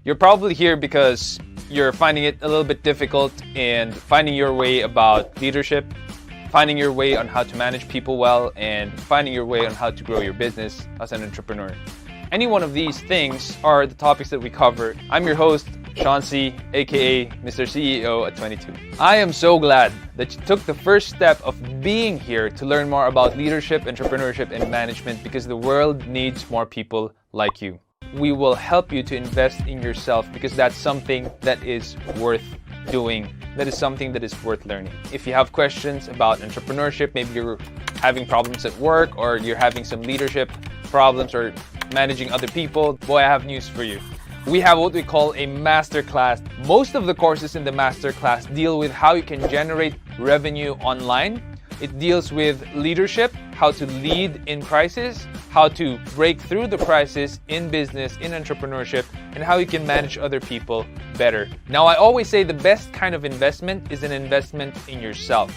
You're probably here because you're finding it a little bit difficult in finding your way about leadership, finding your way on how to manage people well, and finding your way on how to grow your business as an entrepreneur. Any one of these things are the topics that we cover. I'm your host, Sean C., aka Mr. CEO at 22. I am so glad that you took the first step of being here to learn more about leadership, entrepreneurship, and management because the world needs more people like you. We will help you to invest in yourself because that's something that is worth doing. That is something that is worth learning. If you have questions about entrepreneurship, maybe you're having problems at work or you're having some leadership problems or managing other people, boy, I have news for you. We have what we call a masterclass. Most of the courses in the masterclass deal with how you can generate revenue online. It deals with leadership, how to lead in crisis, how to break through the crisis in business, in entrepreneurship, and how you can manage other people better. Now, I always say the best kind of investment is an investment in yourself.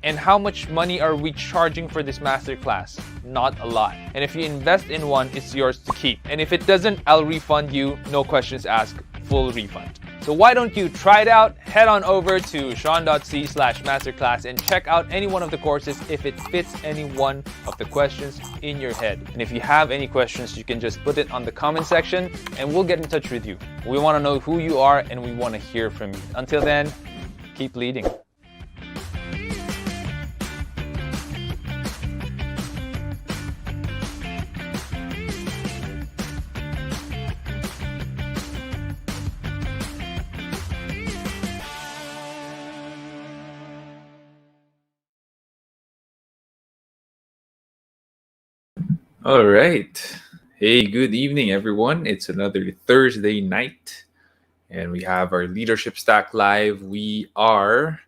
And how much money are we charging for this masterclass? Not a lot. And if you invest in one, it's yours to keep. And if it doesn't, I'll refund you, no questions asked, full refund. So why don't you try it out? Head on over to sean.c/masterclass and check out any one of the courses if it fits any one of the questions in your head. And if you have any questions, you can just put it on the comment section and we'll get in touch with you. We want to know who you are and we want to hear from you. Until then, keep leading. All right. Hey, good evening, everyone. It's another Thursday night, and we have our Leadership Stack Live. We are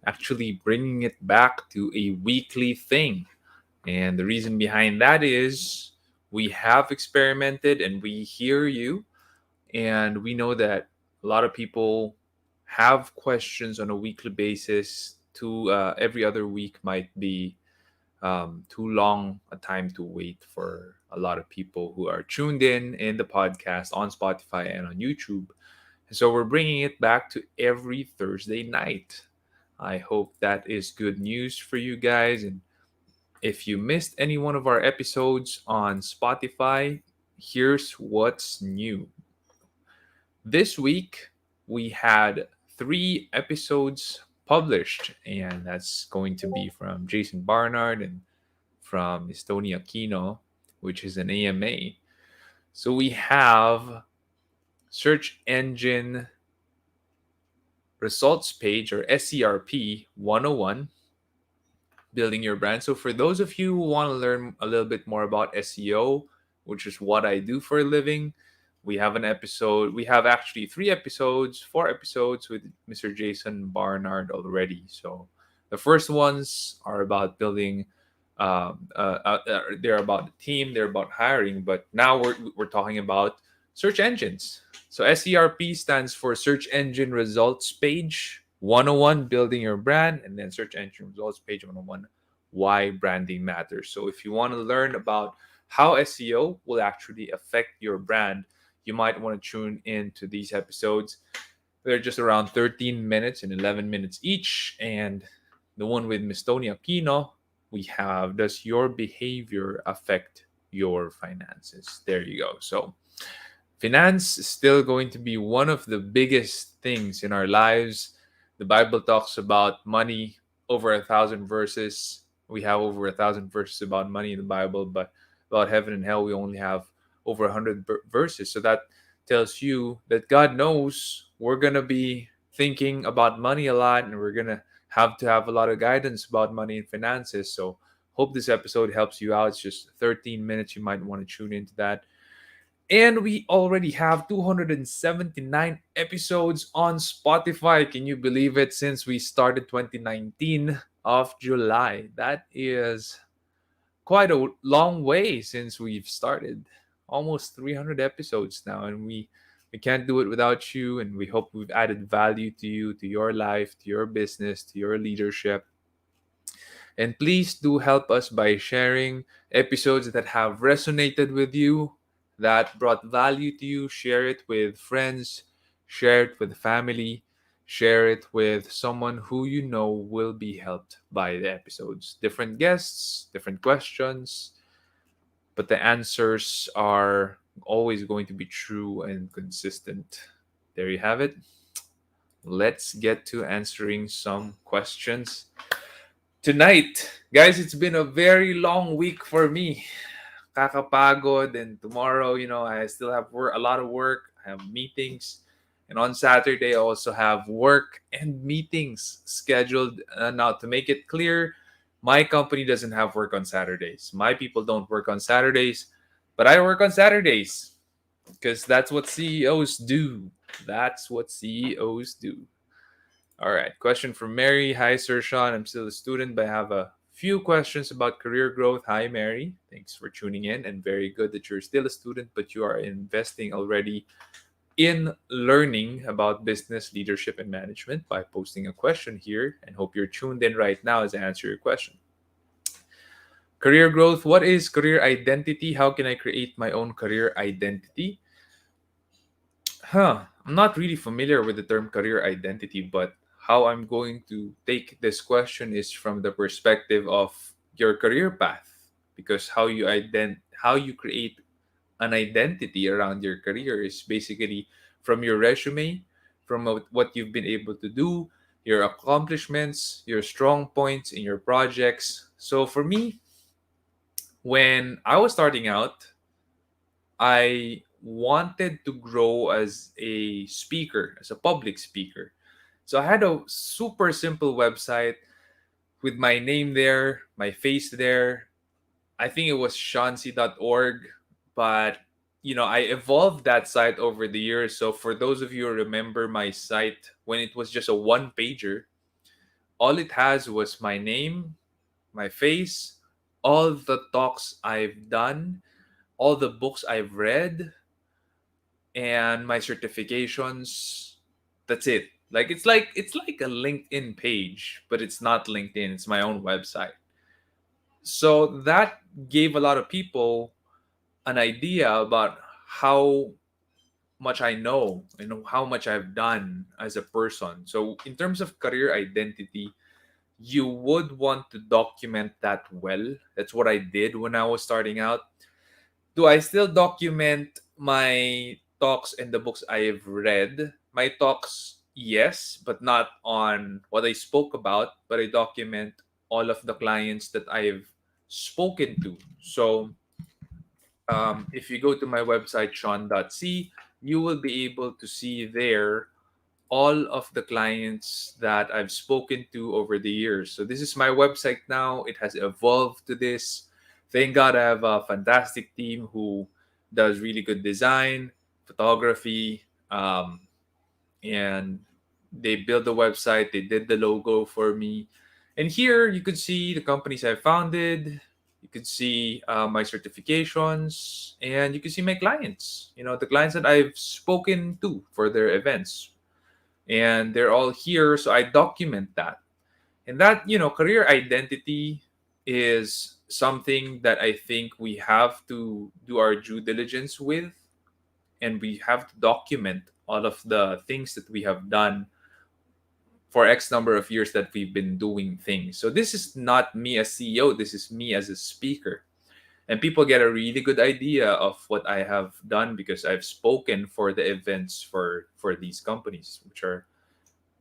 actually bringing it back to a weekly thing. And the reason behind that is we have experimented and we hear you, and we know that a lot of people have questions on a weekly basis. Every other week might be too long a time to wait for a lot of people who are tuned in the podcast on Spotify and on YouTube. So we're bringing it back to every Thursday night. I hope that is good news for you guys. And if you missed any one of our episodes on Spotify, here's what's new. This week, we had 3 episodes published, and that's going to be from Jason Barnard and from Estonia Aquino, which is an AMA. So we have search engine results page, or SERP 101, building your brand. So for those of you who want to learn a little bit more about SEO, which is what I do for a living, we have an episode. We have actually 4 episodes with Mr. Jason Barnard already. So the first ones are about building. They're about the team. They're about hiring. But now we're talking about search engines. So SERP stands for Search Engine Results Page 101, building your brand, and then Search Engine Results Page 101, why branding matters. So if you want to learn about how SEO will actually affect your brand, you might want to tune in to these episodes. They're just around 13 minutes and 11 minutes each. And the one with Miss Tony Aquino, we have, does your behavior affect your finances? There you go. So finance is still going to be one of the biggest things in our lives. The Bible talks about money, over 1,000 verses. We have over 1,000 verses about money in the Bible, but about heaven and hell, we only have over 100 verses. So that tells you that God knows we're going to be thinking about money a lot, and we're going to have a lot of guidance about money and finances. So hope this episode helps you out. It's just 13 minutes. You might want to tune into that. And we already have 279 episodes on Spotify. Can you believe it? Since we started 2019 of July. That is quite a long way since we've started. Almost 300 episodes now, and we can't do it without you. And we hope we've added value to you, to your life, to your business, to your leadership. And please do help us by sharing episodes that have resonated with you. that brought value to you. Share it with friends, share it with family, share it with someone who you know will be helped by the episodes. Different guests, different questions, but the answers are always going to be true and consistent. There you have it. Let's get to answering some questions tonight. Guys, it's been a very long week for me. Kakapagod, and tomorrow, I still have a lot of work. I have meetings. And on Saturday, I also have work and meetings scheduled. Now, to make it clear, my company doesn't have work on Saturdays. My people don't work on Saturdays, but I work on Saturdays because that's what CEOs do. That's what CEOs do. All right. Question from Mary. Hi, Sir Sean. I'm still a student, but I have a few questions about career growth. Hi, Mary. Thanks for tuning in. And very good that you're still a student, but you are investing already in learning about business, leadership, and management by posting a question here. And hope you're tuned in right now as I answer your question. Career growth. What is career identity? How can I create my own career identity? I'm not really familiar with the term career identity, but how I'm going to take this question is from the perspective of your career path, because how you create an identity around your career is basically from your resume, from what you've been able to do, your accomplishments, your strong points in your projects. So for me, when I was starting out, I wanted to grow as a speaker, as a public speaker. So I had a super simple website with my name there, my face there. I think it was shansi.org, but I evolved that site over the years. So for those of you who remember my site when it was just a one pager, all it has was my name, my face, all the talks I've done, all the books I've read, and my certifications. That's it. Like it's like a LinkedIn page, but it's not LinkedIn. It's my own website. So that gave a lot of people an idea about how much I know and how much I've done as a person. So in terms of career identity, you would want to document that well. That's what I did when I was starting out. Do I still document my talks and the books I've read? My talks, yes, but not on what I spoke about, but I document all of the clients that I've spoken to. So if you go to my website, sean.c, you will be able to see there all of the clients that I've spoken to over the years. So this is my website now. It has evolved to this. Thank God I have a fantastic team who does really good design, photography, and they built the website. They did the logo for me. And here you could see the companies I founded. You could see my certifications, and you can see my clients. The clients that I've spoken to for their events, and they're all here, so I document that. And that, career identity is something that I think we have to do our due diligence with, and we have to document all of the things that we have done for X number of years that we've been doing things. So this is not me as CEO, this is me as a speaker. And people get a really good idea of what I have done because I've spoken for the events for these companies, which are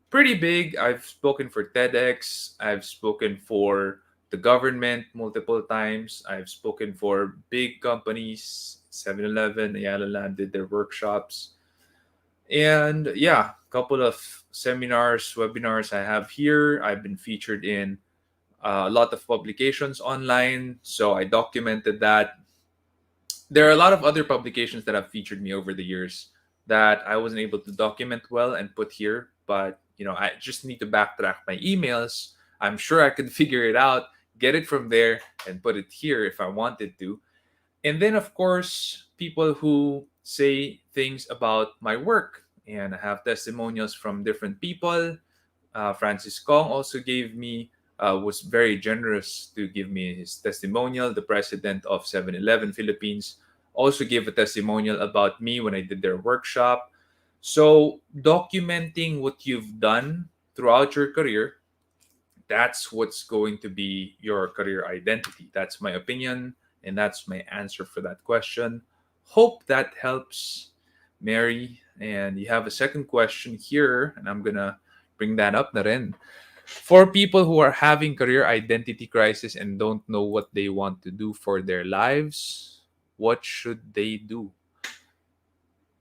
pretty big. I've spoken for TEDx. I've spoken for the government multiple times. I've spoken for big companies, 7-Eleven, Ayala Land did their workshops. And yeah, a couple of seminars, webinars I have here. I've been featured in a lot of publications online. So I documented that. There are a lot of other publications that have featured me over the years that I wasn't able to document well and put here, but I just need to backtrack my emails. I'm sure I could figure it out, get it from there, and put it here if I wanted to. And then, of course, people who say things about my work, and I have testimonials from different people. Francis Kong also was very generous to give me his testimonial. The president of 7-Eleven Philippines also give a testimonial about me when I did their workshop. So, documenting what you've done throughout your career, that's what's going to be your career identity. That's my opinion, and that's my answer for that question. Hope that helps, Mary. And you have a second question here, and I'm gonna bring that up na rin. For people who are having career identity crisis and don't know what they want to do for their lives, what should they do?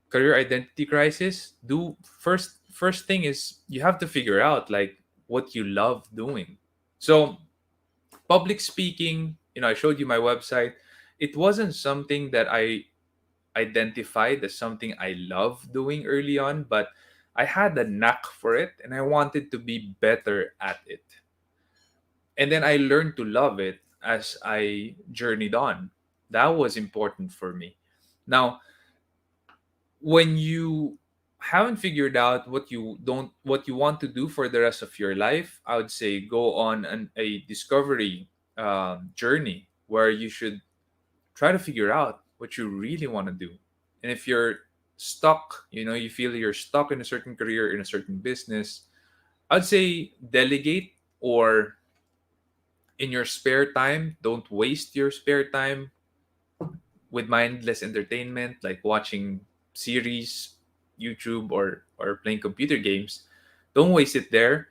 Career identity crisis, do first thing is you have to figure out like what you love doing. So public speaking, I showed you my website. It wasn't something that I identified as something I love doing early on, but I had a knack for it and I wanted to be better at it. And then I learned to love it as I journeyed on. That was important for me. Now, when you haven't figured out what you want to do for the rest of your life, I would say go on a discovery journey where you should try to figure out what you really want to do. And if you're stuck, you feel you're stuck in a certain career, in a certain business, I'd say delegate, or in your spare time, don't waste your spare time with mindless entertainment like watching series, YouTube, or playing computer games. Don't waste it there.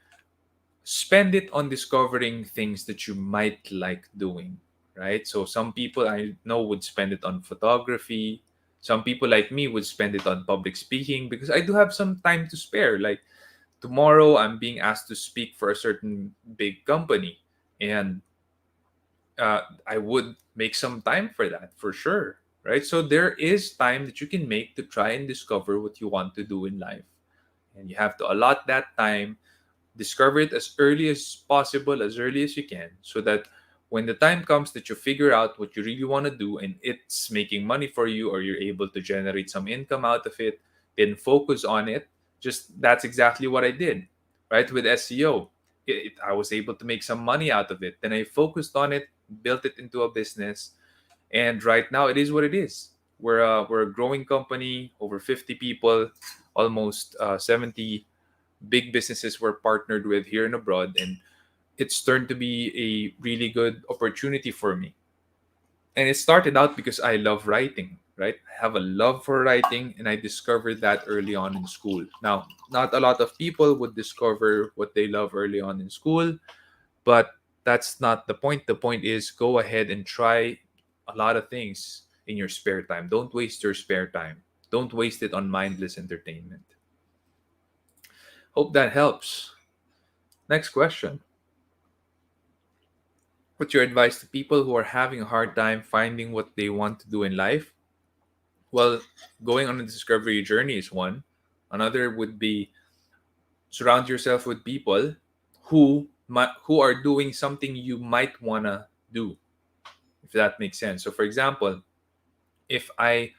Spend it on discovering things that you might like doing, right? So some people I know would spend it on photography. Some people like me would spend it on public speaking because I do have some time to spare. Like tomorrow I'm being asked to speak for a certain big company, and I would make some time for that for sure, right? So there is time that you can make to try and discover what you want to do in life, and you have to allot that time. Discover it as early as possible, as early as you can, so that when the time comes that you figure out what you really want to do and it's making money for you, or you're able to generate some income out of it, then focus on it. Just that's exactly what I did, right? With SEO, I was able to make some money out of it. Then I focused on it, built it into a business, and right now it is what it is. We're a growing company, over 50 people, almost 70 big businesses we're partnered with here and abroad, and it's turned to be a really good opportunity for me. And it started out because I love writing, right? I have a love for writing, and I discovered that early on in school. Now, not a lot of people would discover what they love early on in school, but that's not the point. The point is go ahead and try a lot of things in your spare time. Don't waste your spare time. Don't waste it on mindless entertainment. Hope that helps. Next question. What's your advice to people who are having a hard time finding what they want to do in life? Well, going on a discovery journey is one. Another would be surround yourself with people who are doing something you might wanna do, if that makes sense. So, for example, if I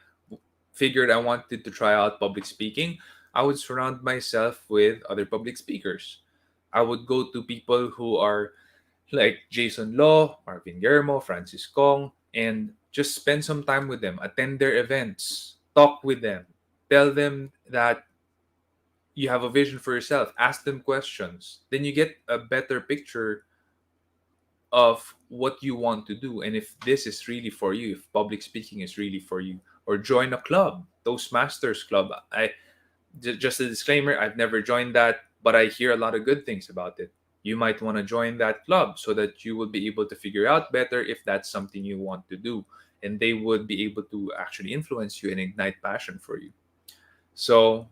figured I wanted to try out public speaking, I would surround myself with other public speakers. I would go to people who are like Jason Law, Marvin Guillermo, Francis Kong, and just spend some time with them, attend their events, talk with them, tell them that you have a vision for yourself, ask them questions. Then you get a better picture of what you want to do and if this is really for you, if public speaking is really for you. Or join a club, Toastmasters Club. Just a disclaimer, I've never joined that, but I hear a lot of good things about it. You might want to join that club so that you will be able to figure out better if that's something you want to do, and they would be able to actually influence you and ignite passion for you. So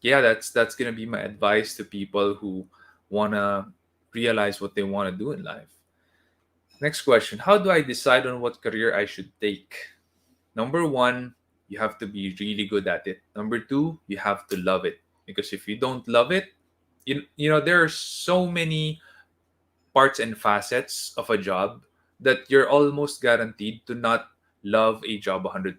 yeah, that's gonna be my advice to people who wanna realize what they want to do in life. Next question. How do I decide on what career I should take? Number one, you have to be really good at it. Number two, you have to love it. Because if you don't love it, there are so many parts and facets of a job that you're almost guaranteed to not love a job 100%.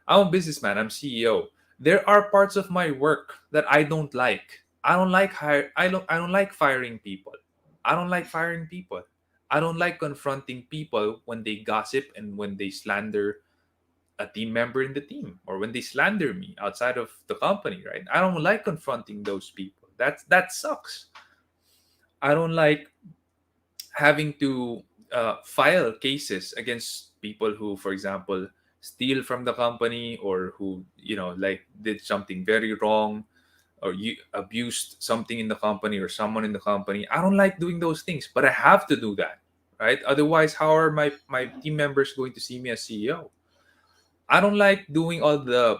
I'm a businessman, I'm CEO. There are parts of my work that I don't like. I don't like firing people. I don't like firing people. I don't like confronting people when they gossip and when they slander a team member in the team, or when they slander me outside of the company, right? I don't like confronting those people. That sucks. I don't like having to file cases against people who, for example, steal from the company, or who, like, did something very wrong, or you abused something in the company or someone in the company. I don't like doing those things, but I have to do that, right? Otherwise, how are my team members going to see me as CEO? I don't like doing all the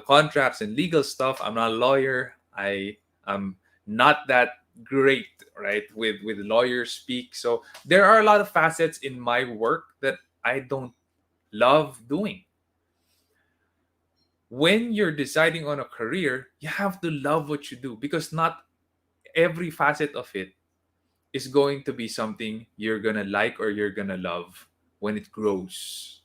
contracts and legal stuff. I'm not a lawyer. I'm not that great, right, with lawyer speak. So there are a lot of facets in my work that I don't love doing. When you're deciding on a career, you have to love what you do, because not every facet of it is going to be something you're gonna like or you're gonna love when it grows.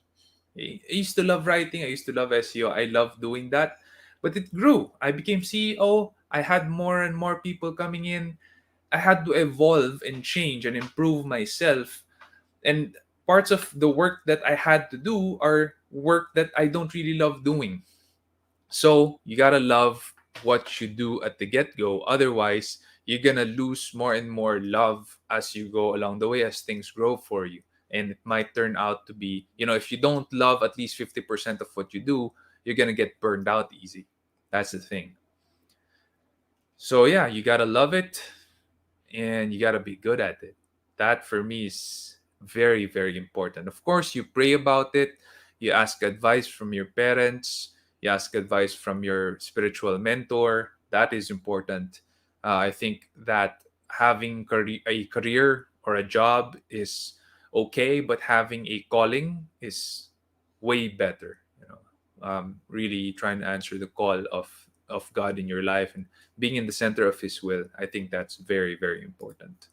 I used to love writing. I used to love SEO. I love doing that. But it grew. I became CEO. I had more and more people coming in. I had to evolve and change and improve myself. And parts of the work that I had to do are work that I don't really love doing. So you gotta love what you do at the get go. Otherwise, you're gonna lose more and more love as you go along the way, as things grow for you. And it might turn out to be, if you don't love at least 50% of what you do, you're gonna get burned out easy. That's the thing. So yeah, you gotta love it, and you gotta be good at it. That for me is very, very important. Of course, you pray about it, you ask advice from your parents, you ask advice from your spiritual mentor. That is important. I think that having a career or a job is okay, but having a calling is way better. Really trying to answer the call of God in your life and being in the center of His will. I think that's very, very important.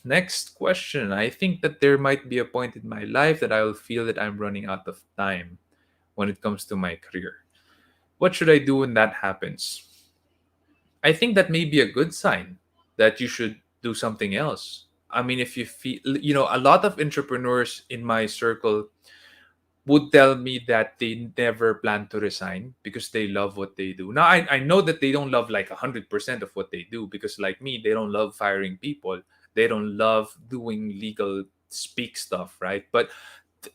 Next question. I think that there might be a point in my life that I will feel that I'm running out of time when it comes to my career. What should I do when that happens? I think that may be a good sign that you should do something else. I mean, if you feel, a lot of entrepreneurs in my circle would tell me that they never plan to resign because they love what they do. Now, I know that they don't love like 100% of what they do, because, like me, they don't love firing people. They don't love doing legal speak stuff, right? But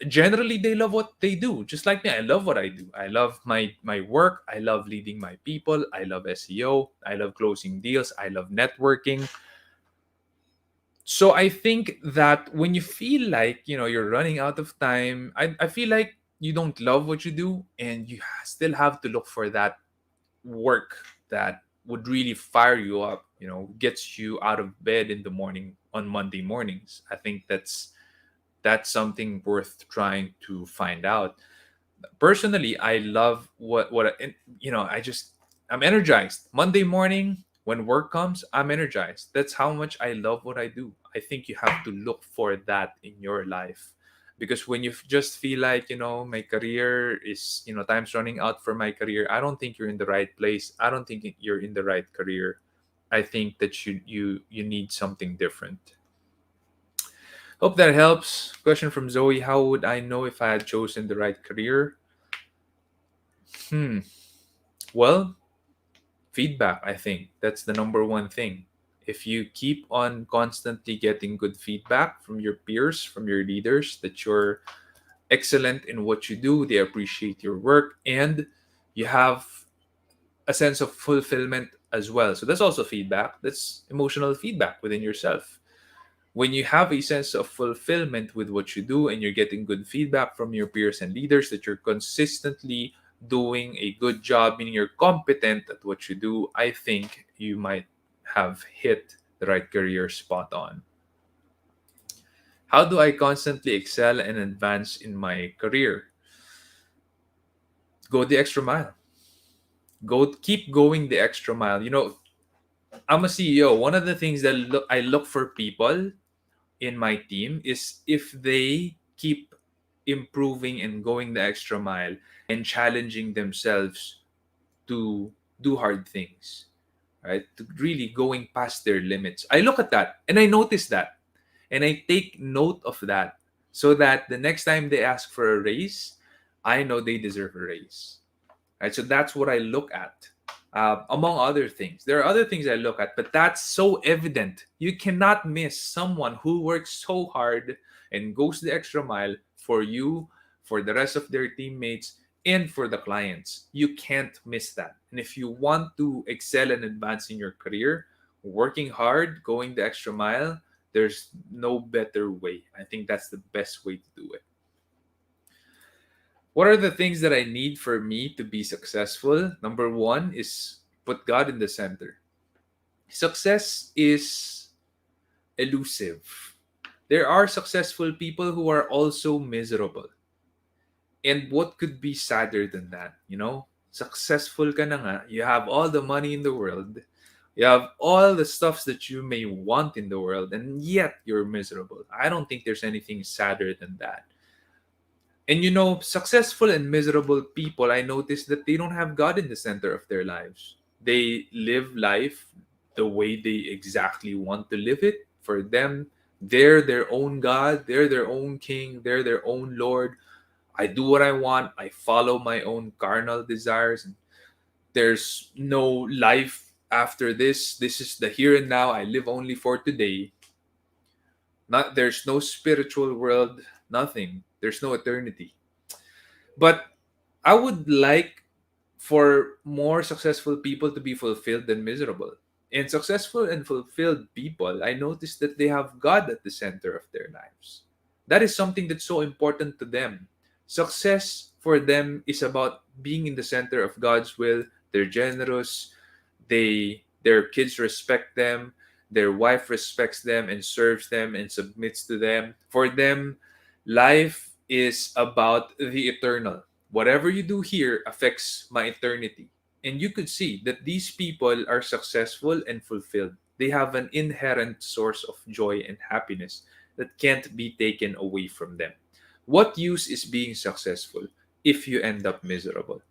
generally, they love what they do. Just like me, I love what I do. I love my work. I love leading my people. I love SEO. I love closing deals. I love networking. So I think that when you feel like, you're running out of time, I feel like you don't love what you do, and you still have to look for that work that would really fire you up, gets you out of bed in the morning on Monday mornings. I think that's something worth trying to find out. Personally, I love and, I'm energized. Monday morning, when work comes, I'm energized. That's how much I love what I do. I think you have to look for that in your life, because when you just feel like, my career is, time's running out for my career, I don't think you're in the right place. I don't think you're in the right career. I think that you need something different. Hope that helps. Question from Zoe: how would I know if I had chosen the right career? Hmm. Well, feedback. I think that's the number one thing. If you keep on constantly getting good feedback from your peers, from your leaders, that you're excellent in what you do, they appreciate your work, and you have a sense of fulfillment as well. So that's also feedback. That's emotional feedback within yourself. When you have a sense of fulfillment with what you do, and you're getting good feedback from your peers and leaders that you're consistently doing a good job, meaning you're competent at what you do, I think you might have hit the right career spot on. How do I constantly excel and advance in my career? Go the extra mile. Keep going the extra mile. I'm a CEO. One of the things that I look for people in my team is if they keep improving and going the extra mile and challenging themselves to do hard things, right? To really going past their limits. I look at that and I notice that, and I take note of that, so that the next time they ask for a raise, I know they deserve a raise. Right? So that's what I look at. Among other things, there are other things I look at, but that's so evident. You cannot miss someone who works so hard and goes the extra mile for you, for the rest of their teammates, and for the clients. You can't miss that. And if you want to excel and advance in your career, working hard, going the extra mile, there's no better way. I think that's the best way to do it. What are the things that I need for me to be successful? Number one is put God in the center. Success is elusive. There are successful people who are also miserable. And what could be sadder than that? Successful ka na nga, you have all the money in the world, you have all the stuffs that you may want in the world, and yet you're miserable. I don't think there's anything sadder than that. And successful and miserable people, I noticed that they don't have God in the center of their lives. They live life the way they exactly want to live it. For them, they're their own God, they're their own king, they're their own Lord. I do what I want, I follow my own carnal desires. There's no life after this. This is the here and now. I live only for today. There's no spiritual world, nothing. There's no eternity. But I would like for more successful people to be fulfilled than miserable. And successful and fulfilled people, I noticed that they have God at the center of their lives. That is something that's so important to them. Success for them is about being in the center of God's will. They're generous. Their kids respect them. Their wife respects them and serves them and submits to them. For them, life is about the eternal. Whatever you do here affects my eternity. And you could see that these people are successful and fulfilled. They have an inherent source of joy and happiness that can't be taken away from them. What use is being successful if you end up miserable?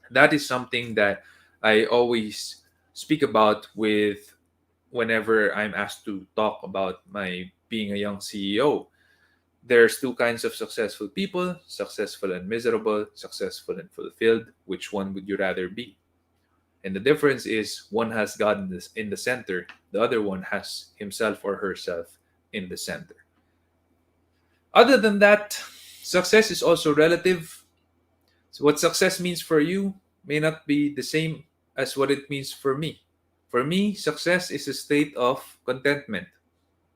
That is something that I always speak about with whenever I'm asked to talk about my being a young CEO. There's two kinds of successful people: successful and miserable, successful and fulfilled. Which one would you rather be? And the difference is one has God in the center, the other one has himself or herself in the center. Other than that, success is also relative. So, what success means for you may not be the same as what it means for me. For me, success is a state of contentment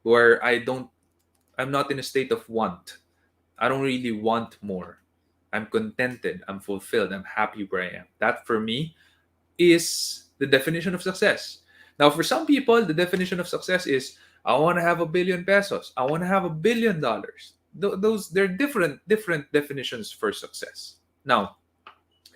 where I'm not in a state of want. I don't really want more. I'm contented, I'm fulfilled, I'm happy where I am. That for me is the definition of success. Now, for some people, the definition of success is I want to have 1 billion pesos. I want to have $1 billion. Those they're different definitions for success. Now,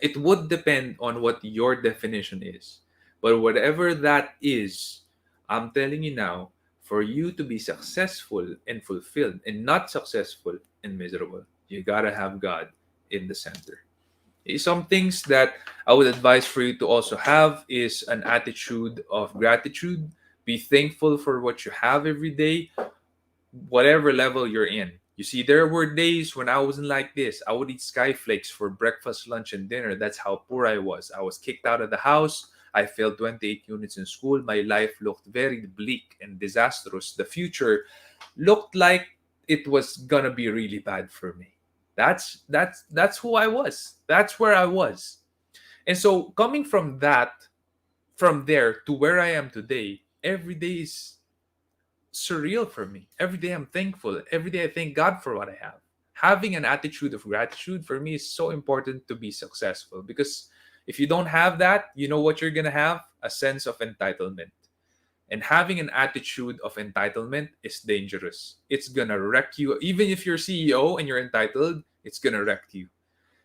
it would depend on what your definition is. But whatever that is, I'm telling you now, for you to be successful and fulfilled and not successful and miserable, you gotta have God in the center. Some things that I would advise for you to also have is an attitude of gratitude. Be thankful for what you have every day, whatever level you're in. You see, there were days when I wasn't like this. I would eat skyflakes for breakfast, lunch, and dinner. That's how poor I was. I was kicked out of the house. I failed 28 units in school. My life looked very bleak and disastrous. The future looked like it was gonna be really bad for me. That's who I was. That's where I was. And so coming from there to where I am today, every day is surreal for me. Every day I'm thankful. Every day I thank God for what I have. Having an attitude of gratitude for me is so important to be successful, because if you don't have that, you know what you're going to have? A sense of entitlement. And having an attitude of entitlement is dangerous. It's going to wreck you. Even if you're CEO and you're entitled, it's going to wreck you.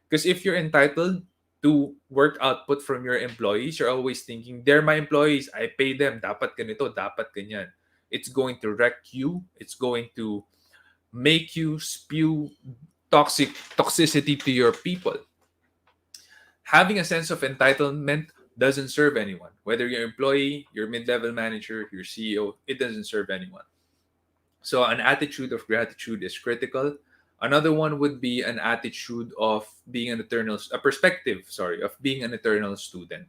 Because if you're entitled to work output from your employees, you're always thinking, they're my employees, I pay them, dapat ganito, dapat ganyan. It's going to wreck you. It's going to make you spew toxicity to your people. Having a sense of entitlement doesn't serve anyone. Whether you're employee, your mid-level manager, your CEO, it doesn't serve anyone. So an attitude of gratitude is critical. Another one would be an attitude of being an eternal, a perspective, sorry, of being an eternal student.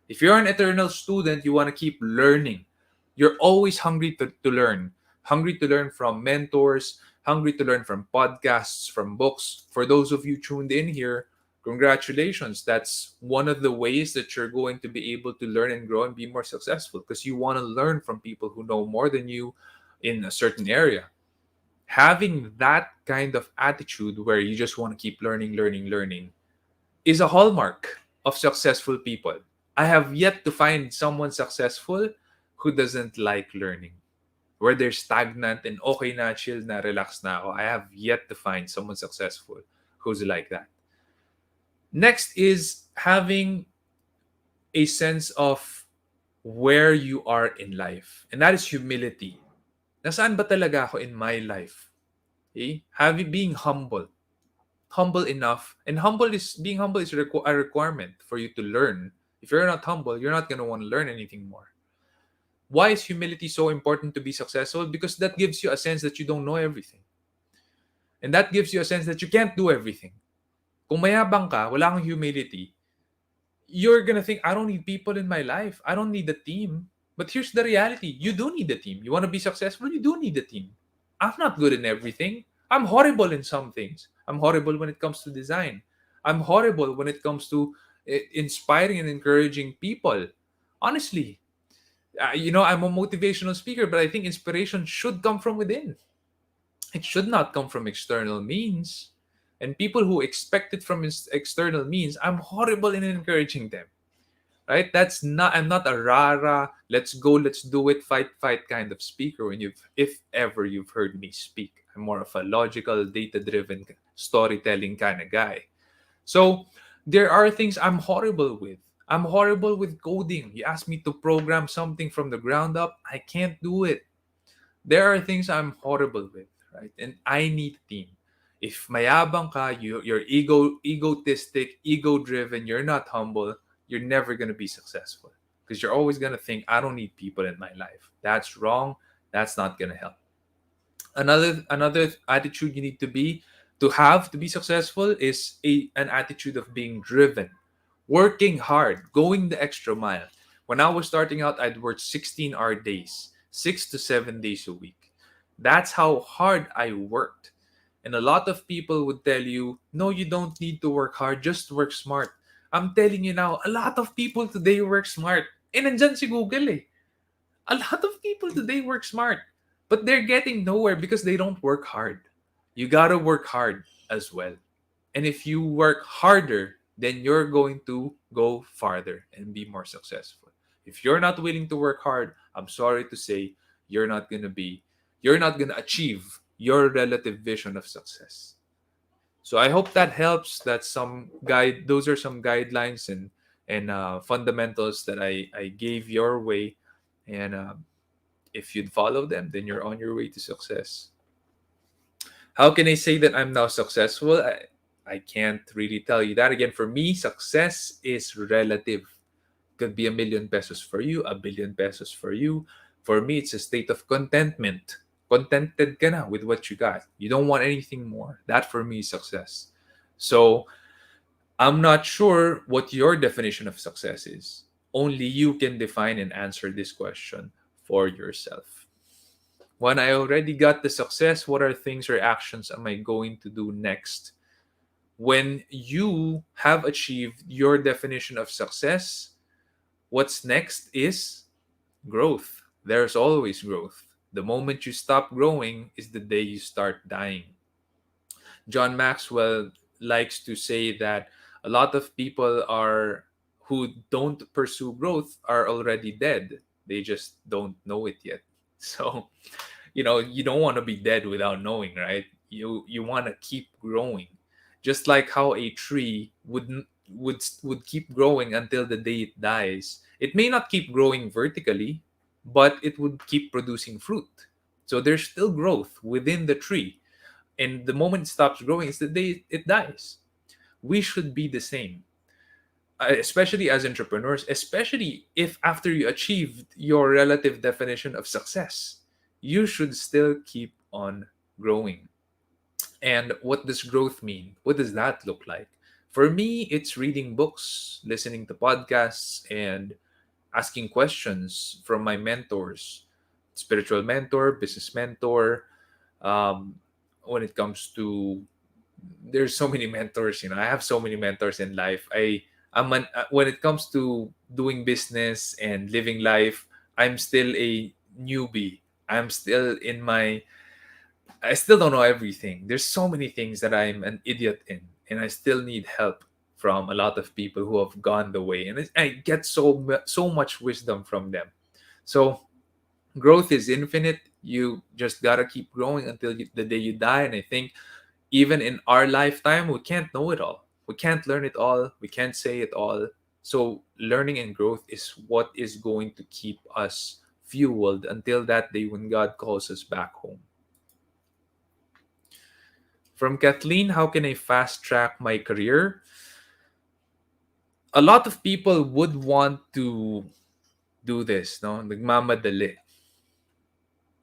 If you're an eternal student, you want to keep learning. You're always hungry to learn, hungry to learn from mentors, hungry to learn from podcasts, from books. For those of you tuned in here, congratulations. That's one of the ways that you're going to be able to learn and grow and be more successful, because you want to learn from people who know more than you in a certain area. Having that kind of attitude where you just want to keep learning, learning, learning is a hallmark of successful people. I have yet to find someone successful who doesn't like learning, where they're stagnant and okay na, chill na, relax na ako. I have yet to find someone successful who's like that. Next is having a sense of where you are in life. And that is humility. Nasaan ba talaga ako in my life? Okay? Being humble. Humble enough. And being humble is a requirement for you to learn. If you're not humble, you're not going to want to learn anything more. Why is humility so important to be successful? Because that gives you a sense that you don't know everything. And that gives you a sense that you can't do everything. Kung mayabang ka, wala kang humility, you're gonna think, I don't need people in my life. I don't need a team. But here's the reality. You do need a team. You want to be successful? You do need a team. I'm not good in everything. I'm horrible in some things. I'm horrible when it comes to design. I'm horrible when it comes to inspiring and encouraging people. Honestly, I'm a motivational speaker, but I think inspiration should come from within. It should not come from external means. And people who expect it from external means, I'm horrible in encouraging them. Right? I'm not a rara, let's go, let's do it, fight kind of speaker if ever you've heard me speak. I'm more of a logical, data-driven, storytelling kind of guy. So there are things I'm horrible with. I'm horrible with coding. You ask me to program something from the ground up, I can't do it. There are things I'm horrible with, right? And I need a team. If mayabang ka, you're egotistic, ego-driven, you're not humble, you're never going to be successful, because you're always going to think, I don't need people in my life. That's wrong. That's not going to help. Another attitude you need to have to be successful is an attitude of being driven, working hard, going the extra mile. When I was starting out, I'd work 16-hour days, 6 to 7 days a week. That's how hard I worked. And a lot of people would tell you, no, you don't need to work hard, just work smart. I'm telling you now, a lot of people today work smart. Eh, nandyan si Google eh. A lot of people today work smart. But they're getting nowhere because they don't work hard. You gotta work hard as well. And if you work harder, then you're going to go farther and be more successful. If you're not willing to work hard, I'm sorry to say, you're not gonna achieve your relative vision of success. So I hope that helps. Those are some guidelines and fundamentals that I gave your way. And if you'd follow them, then you're on your way to success. How can I say that I'm now successful? I can't really tell you that. Again, for me, success is relative. Could be 1,000,000 pesos for you, 1,000,000,000 pesos for you. For me, it's a state of contentment. Contented ka na with what you got. You don't want anything more. That for me is success. So I'm not sure what your definition of success is. Only you can define and answer this question for yourself. When I already got the success, what are things or actions am I going to do next? When you have achieved your definition of success, what's next is growth. There's always growth. The moment you stop growing is the day you start dying. John Maxwell likes to say that a lot of people who don't pursue growth are already dead. They just don't know it yet. So, you don't want to be dead without knowing, right? You want to keep growing. Just like how a tree would keep growing until the day it dies. It may not keep growing vertically, but it would keep producing fruit. So there's still growth within the tree. And the moment it stops growing is the day it dies. We should be the same, especially as entrepreneurs, especially if after you achieved your relative definition of success, you should still keep on growing. And what does growth mean? What does that look like? For me, it's reading books, listening to podcasts, and asking questions from my mentors, spiritual mentor, business mentor. Um, when it comes to, there's so many mentors, I have so many mentors in life. When it comes to doing business and living life, I'm still a newbie. I'm still in my I still don't know everything. There's so many things that I'm an idiot in, and I still need help from a lot of people who have gone the way, and I get so much wisdom from them. So growth is infinite. You just gotta keep growing until the day you die. And I think even in our lifetime, we can't know it all. We can't learn it all. We can't say it all. So learning and growth is what is going to keep us fueled until that day when God calls us back home. From Kathleen, how can I fast track my career? A lot of people would want to do this, no? Nagmamadali.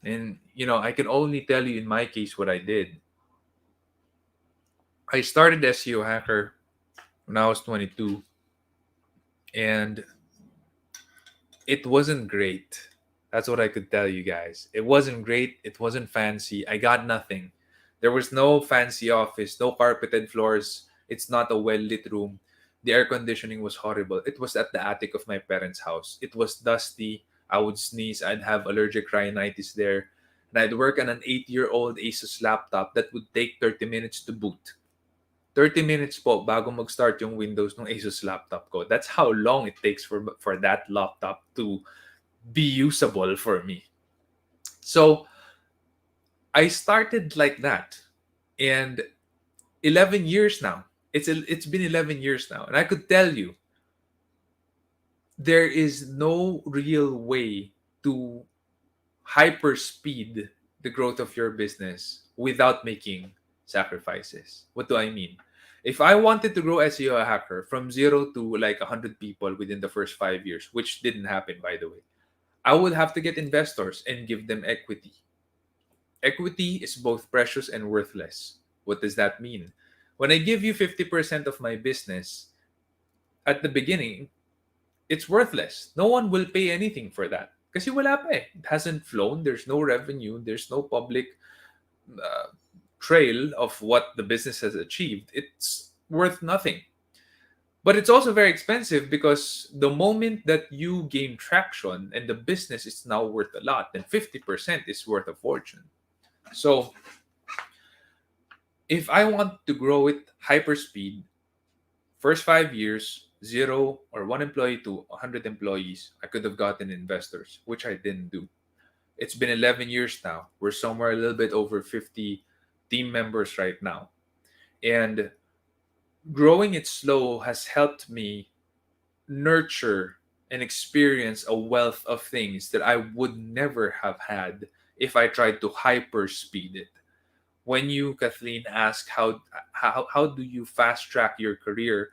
And, I can only tell you in my case what I did. I started SEO Hacker when I was 22, and it wasn't great. That's what I could tell you guys. It wasn't great. It wasn't fancy. I got nothing. There was no fancy office, no carpeted floors. It's not a well lit room. The air conditioning was horrible. It was at the attic of my parents' house. It was dusty. I would sneeze. I'd have allergic rhinitis there. And I'd work on an 8-year-old Asus laptop that would take 30 minutes to boot. 30 minutes po bago mag-start yung Windows ng Asus laptop ko. That's how long it takes for that laptop to be usable for me. So I started like that, and 11 years now. It's been 11 years now, and I could tell you there is no real way to hyper speed the growth of your business without making sacrifices. What do I mean? If I wanted to grow SEO Hacker from 0 to like 100 people within the first 5 years, which didn't happen, by the way, I would have to get investors and give them equity. Equity is both precious and worthless. What does that mean? When I give you 50% of my business at the beginning, it's worthless. No one will pay anything for that. Kasi wala pa eh. It hasn't flown. There's no revenue. There's no public uh, trail of what the business has achieved. It's worth nothing. But it's also very expensive because the moment that you gain traction and the business is now worth a lot, then 50% is worth a fortune. So if I want to grow it hyperspeed, first 5 years, 0 or 1 employee to 100 employees, I could have gotten investors, which I didn't do. It's been 11 years now. We're somewhere a little bit over 50 team members right now. And growing it slow has helped me nurture and experience a wealth of things that I would never have had if I tried to hyper speed it. When you, Kathleen, ask how do you fast track your career,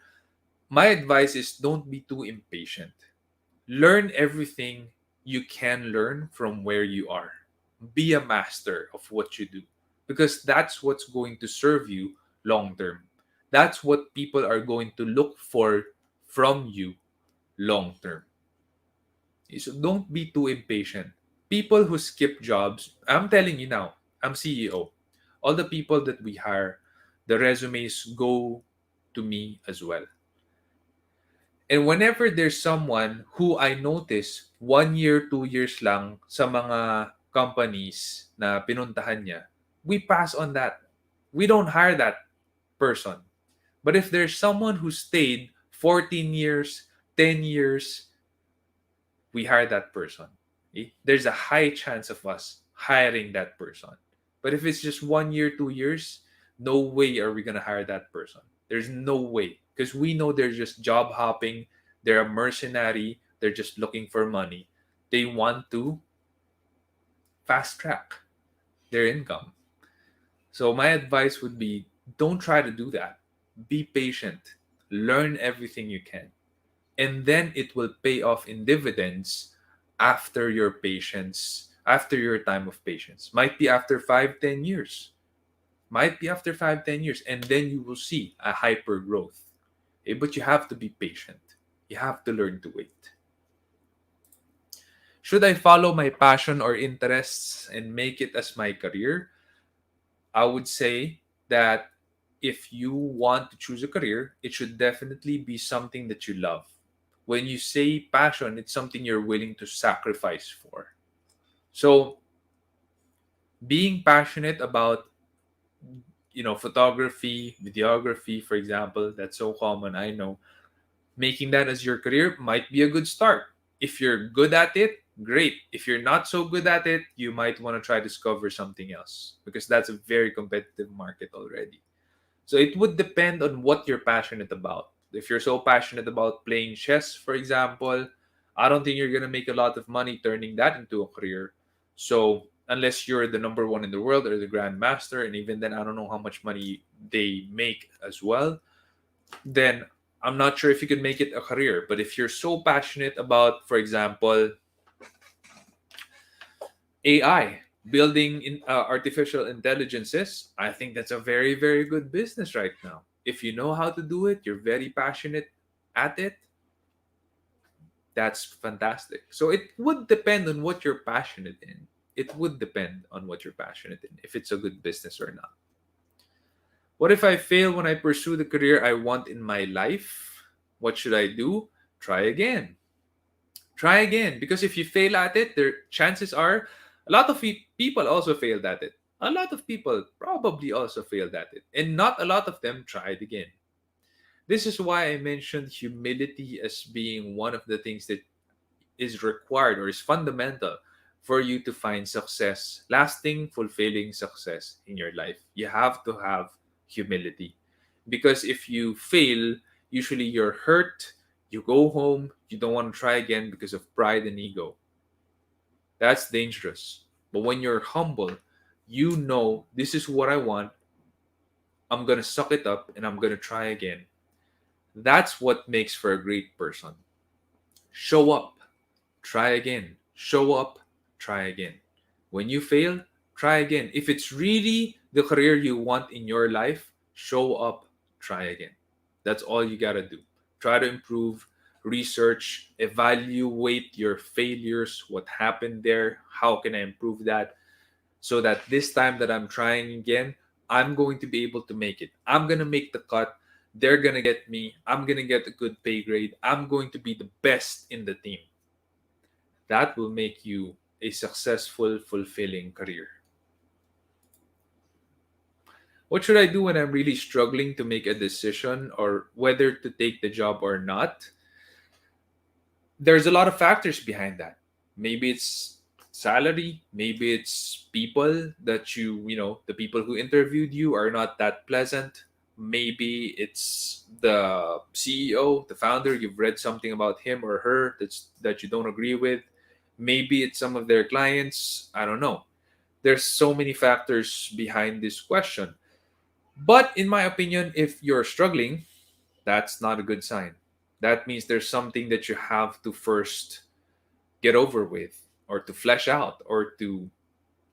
my advice is don't be too impatient. Learn everything you can learn from where you are. Be a master of what you do because that's what's going to serve you long term. That's what people are going to look for from you long term. So don't be too impatient. People who skip jobs, I'm telling you now, I'm CEO. All the people that we hire, the resumes go to me as well. And whenever there's someone who I notice 1 year, 2 years lang sa mga companies na pinuntahan niya, we pass on that. We don't hire that person. But if there's someone who stayed 14 years, 10 years, we hire that person. Okay? There's a high chance of us hiring that person. But if it's just 1 year, 2 years, no way are we going to hire that person. There's no way. Because we know they're just job hopping, they're a mercenary, they're just looking for money. They want to fast track their income. So my advice would be don't try to do that. Be patient. Learn everything you can. And then it will pay off in dividends after your patience, after your time of patience. Might be after 5, 10 years. Might be after 5, 10 years, and then you will see a hyper growth. But you have to be patient. You have to learn to wait. Should I follow my passion or interests and make it as my career? I would say that if you want to choose a career, it should definitely be something that you love. When you say passion, it's something you're willing to sacrifice for. So, being passionate about photography, videography, for example, that's so common, I know. Making that as your career might be a good start. If you're good at it, great. If you're not so good at it, you might want to try discover something else, because that's a very competitive market already. So it would depend on what you're passionate about. If you're so passionate about playing chess, for example, I don't think you're going to make a lot of money turning that into a career. So unless you're the number one in the world or the grandmaster, and even then, I don't know how much money they make as well, then I'm not sure if you could make it a career. But if you're so passionate about, for example, AI, building in artificial intelligences, I think that's a very, very good business right now. If you know how to do it, you're very passionate at it, that's fantastic. So it would depend on what you're passionate in. It would depend on what you're passionate in, if it's a good business or not. What if I fail when I pursue the career I want in my life? What should I do? Try again. Try again, because if you fail at it, there chances are a lot of people also failed at it. A lot of people probably also failed at it, and not a lot of them tried again. This is why I mentioned humility as being one of the things that is required or is fundamental for you to find success, lasting, fulfilling success in your life. You have to have humility. Because if you fail, usually you're hurt, you go home, you don't want to try again because of pride and ego. That's dangerous. But when you're humble, you know this is what I want. I'm going to suck it up and I'm going to try again. That's what makes for a great person. Show up, try again. Show up, try again. When you fail, try again. If it's really the career you want in your life, show up, try again. That's all you got to do. Try to improve, research, evaluate your failures, what happened there, how can I improve that, so that this time that I'm trying again, I'm going to be able to make it. I'm going to make the cut. They're going to get me. I'm going to get a good pay grade. I'm going to be the best in the team. That will make you a successful, fulfilling career. What should I do when I'm really struggling to make a decision or whether to take the job or not? There's a lot of factors behind that. Maybe it's salary, maybe it's people that the people who interviewed you are not that pleasant. Maybe it's the CEO, the founder, you've read something about him or her that you don't agree with. Maybe it's some of their clients, I don't know. There's so many factors behind this question. But in my opinion, if you're struggling, that's not a good sign. That means there's something that you have to first get over with, or to flesh out, or to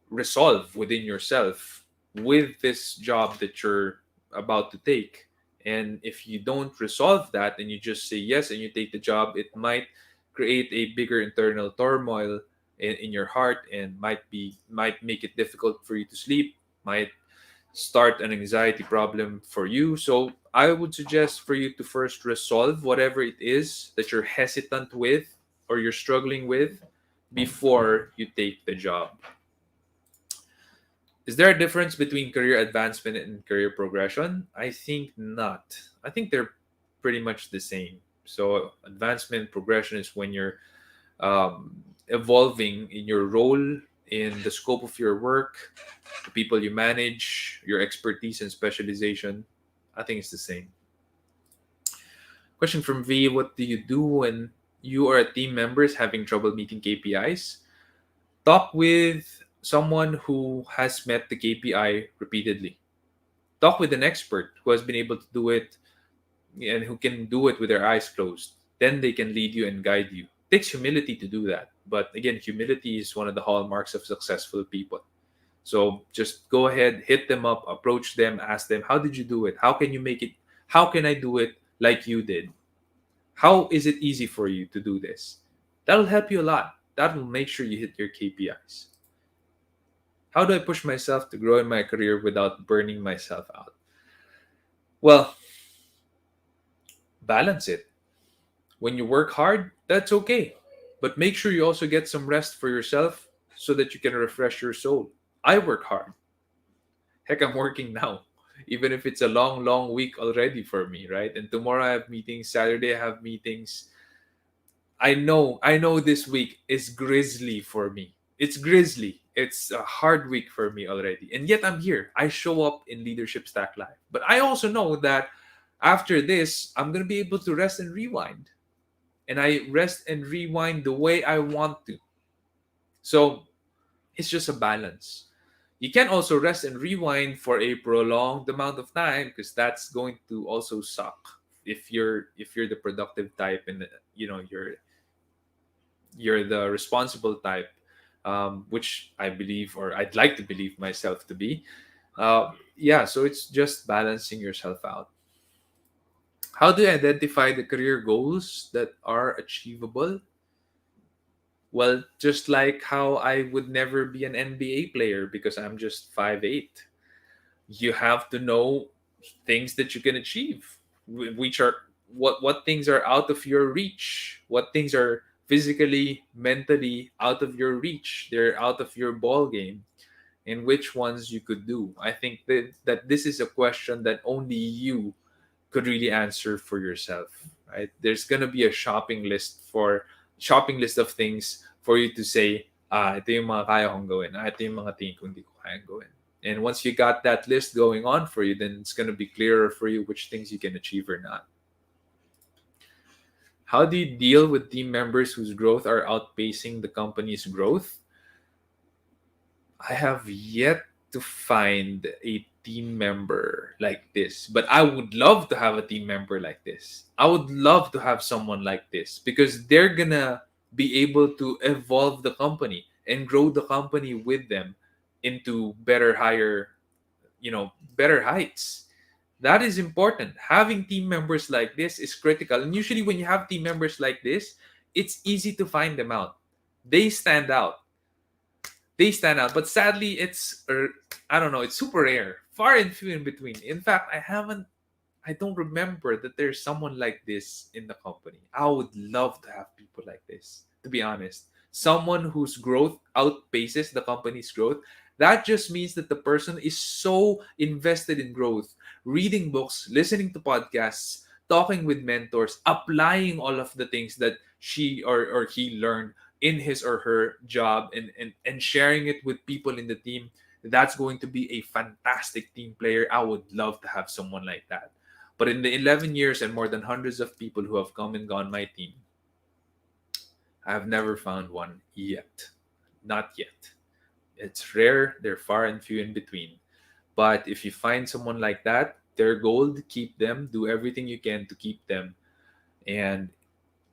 resolve within yourself with this job that you're about to take. And if you don't resolve that and you just say yes and you take the job, it might create a bigger internal turmoil in your heart, and might make it difficult for you to sleep, might start an anxiety problem for you. So I would suggest for you to first resolve whatever it is that you're hesitant with or you're struggling with before you take the job. Is there a difference between career advancement and career progression? I think not. I think they're pretty much the same. So advancement, progression is when you're evolving in your role, in the scope of your work, the people you manage, your expertise and specialization. I think it's the same. Question from V: what do you do when you or a team member is having trouble meeting KPIs? Talk with someone who has met the KPI repeatedly. Talk with an expert who has been able to do it and who can do it with their eyes closed. Then they can lead you and guide you. It takes humility to do that. But again, humility is one of the hallmarks of successful people. So just go ahead, hit them up, approach them, ask them, how did you do it? How can you make it? How can I do it like you did? How is it easy for you to do this? That'll help you a lot. That will make sure you hit your KPIs. How do I push myself to grow in my career without burning myself out? Well, balance it. When you work hard, that's okay. But make sure you also get some rest for yourself so that you can refresh your soul. I work hard. Heck, I'm working now. Even if it's a long, long week already for me, right? And tomorrow I have meetings, Saturday I have meetings. I know this week is grisly for me. It's grisly. It's a hard week for me already. And yet I'm here. I show up in Leadership Stack Live. But I also know that after this, I'm going to be able to rest and rewind. And I rest and rewind the way I want to. So it's just a balance. You can also rest and rewind for a prolonged amount of time because that's going to also suck if you're the productive type and you're the responsible type, which I believe, or I'd like to believe myself to be. Yeah, so it's just balancing yourself out. How do you identify the career goals that are achievable? Well, just like how I would never be an NBA player because I'm just 5'8". You have to know things that you can achieve, which are what things are out of your reach, what things are physically, mentally out of your reach, they're out of your ball game, and which ones you could do. I think that this is a question that only you could really answer for yourself, right? There's gonna be a shopping list of things for you to say, ito yung mga kaya kong gawin, ito yung mga tingin ko hindi ko kayang gawin. And once you got that list going on for you, then it's gonna be clearer for you which things you can achieve or not. How do you deal with team members whose growth are outpacing the company's growth? I have yet to find a team member like this, but I would love to have a team member like this. I would love to have someone like this because they're gonna be able to evolve the company and grow the company with them into better, higher, better heights. That is important. Having team members like this is critical. And usually, when you have team members like this, it's easy to find them out. They stand out but sadly I don't know, it's super rare, far and few in between. In fact, I don't remember that there's someone like this in the company. I would love to have people like this, to be honest. Someone whose growth outpaces the company's growth. That just means that the person is so invested in growth, reading books, listening to podcasts, talking with mentors, applying all of the things that she or he learned in his or her job, and sharing it with people in the team. That's going to be a fantastic team player. I would love to have someone like that. But in the 11 years and more than hundreds of people who have come and gone my team, I've never found one yet. Not yet. It's rare, they're far and few in between. But if you find someone like that, they're gold, keep them, do everything you can to keep them. And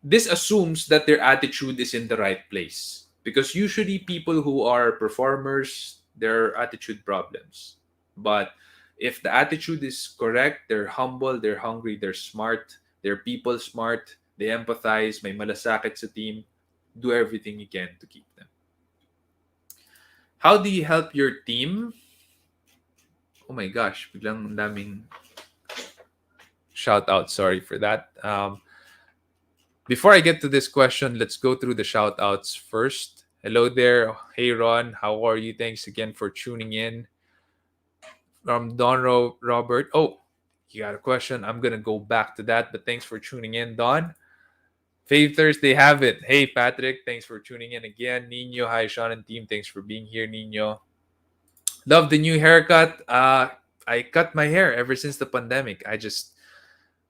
this assumes that their attitude is in the right place. Because usually people who are performers, their attitude problems. But if the attitude is correct, they're humble, they're hungry, they're smart, they're people smart, they empathize, may malasakit sa team, do everything you can to keep them. How do you help your team? Oh my gosh, biglang daming shout out. Sorry for that. Before I get to this question, let's go through the shout outs first. Hello there. Hey, Ron. How are you? Thanks again for tuning in. From Robert. Oh, you got a question. I'm going to go back to that, but thanks for tuning in, Don. Fave Thursday have it. Hey, Patrick. Thanks for tuning in again. Nino, hi, Sean and team. Thanks for being here, Nino. Love the new haircut. I cut my hair ever since the pandemic. I just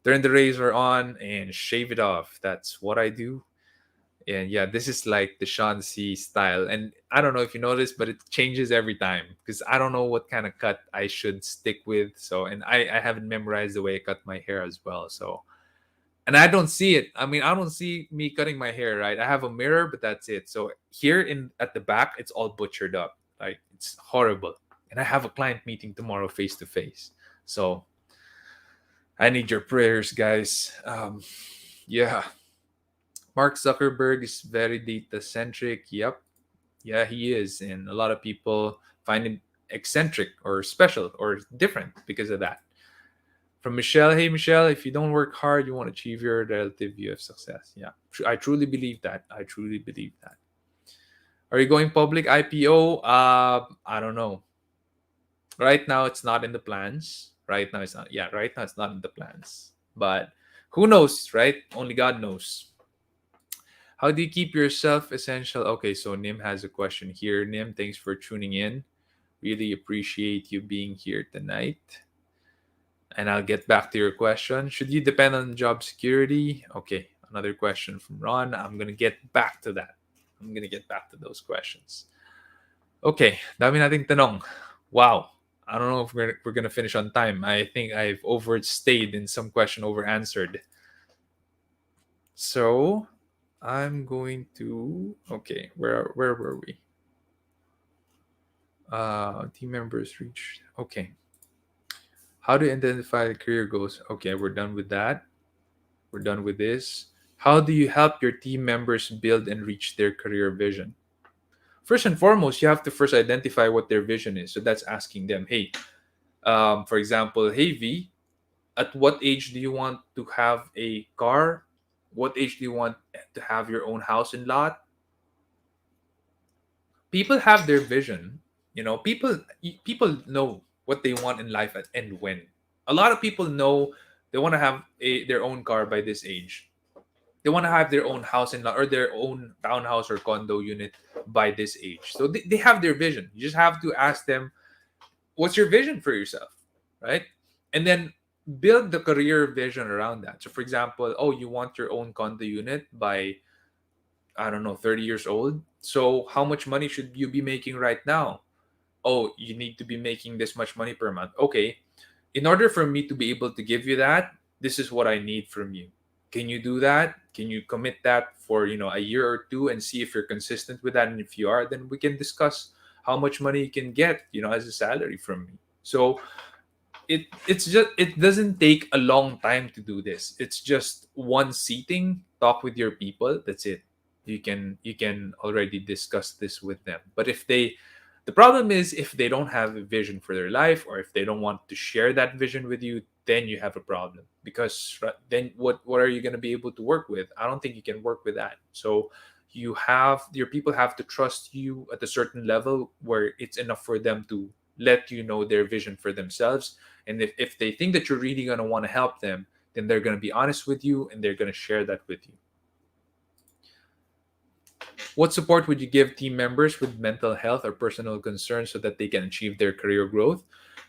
turn the razor on and shave it off. That's what I do. And yeah, this is like the Sean C style. And I don't know if you noticed, but it changes every time because I don't know what kind of cut I should stick with. So, and I haven't memorized the way I cut my hair as well. So, and I don't see it. I mean, I don't see me cutting my hair, right? I have a mirror, but that's it. So here at the back, it's all butchered up. Like it's horrible. And I have a client meeting tomorrow face to face. So I need your prayers, guys. Yeah. Mark Zuckerberg is very data centric. Yep. Yeah, he is. And a lot of people find him eccentric or special or different because of that. From Michelle, hey Michelle, if you don't work hard, you won't achieve your relative view of success. Yeah, I truly believe that. I truly believe that. Are you going public IPO? I don't know. Right now, it's not in the plans. Right now, it's not. Yeah, right now, it's not in the plans. But who knows, right? Only God knows. How do you keep yourself essential? Okay, so Nim has a question here. Nim, thanks for tuning in. Really appreciate you being here tonight. And I'll get back to your question. Should you depend on job security? Okay, another question from Ron. I'm going to get back to that. I'm going to get back to those questions. Okay, dami nating tanong. Wow. I don't know if we're going to finish on time. I think I've overstayed in some question over answered. So I'm going to. Okay, where were we? Team members reached. Okay. How to identify the career goals? Okay, we're done with that. We're done with this. How do you help your team members build and reach their career vision? First and foremost, you have to first identify what their vision is. So that's asking them, hey, for example, hey V, at what age do you want to have a car? What age do you want to have your own house and lot? People have their vision. People know what they want in life and when. A lot of people know they want to have their own car by this age. They want to have their own house or their own townhouse or condo unit by this age. So they have their vision. You just have to ask them, what's your vision for yourself, right? And then build the career vision around that. So for example, oh, you want your own condo unit by, I don't know, 30 years old. So how much money should you be making right now? Oh, you need to be making this much money per month. Okay, in order for me to be able to give you that, this is what I need from you. Can you do that? Can you commit that for a year or two and see if you're consistent with that? And if you are, then we can discuss how much money you can get, as a salary from me. So it doesn't take a long time to do this. It's just one seating, talk with your people. That's it. You can already discuss this with them. But the problem is if they don't have a vision for their life, or if they don't want to share that vision with you, then you have a problem, because then what are you going to be able to work with? I don't think you can work with that. So your people have to trust you at a certain level where it's enough for them to let you know their vision for themselves. And if they think that you're really going to want to help them, then they're going to be honest with you and they're going to share that with you. What support would you give team members with mental health or personal concerns so that they can achieve their career growth?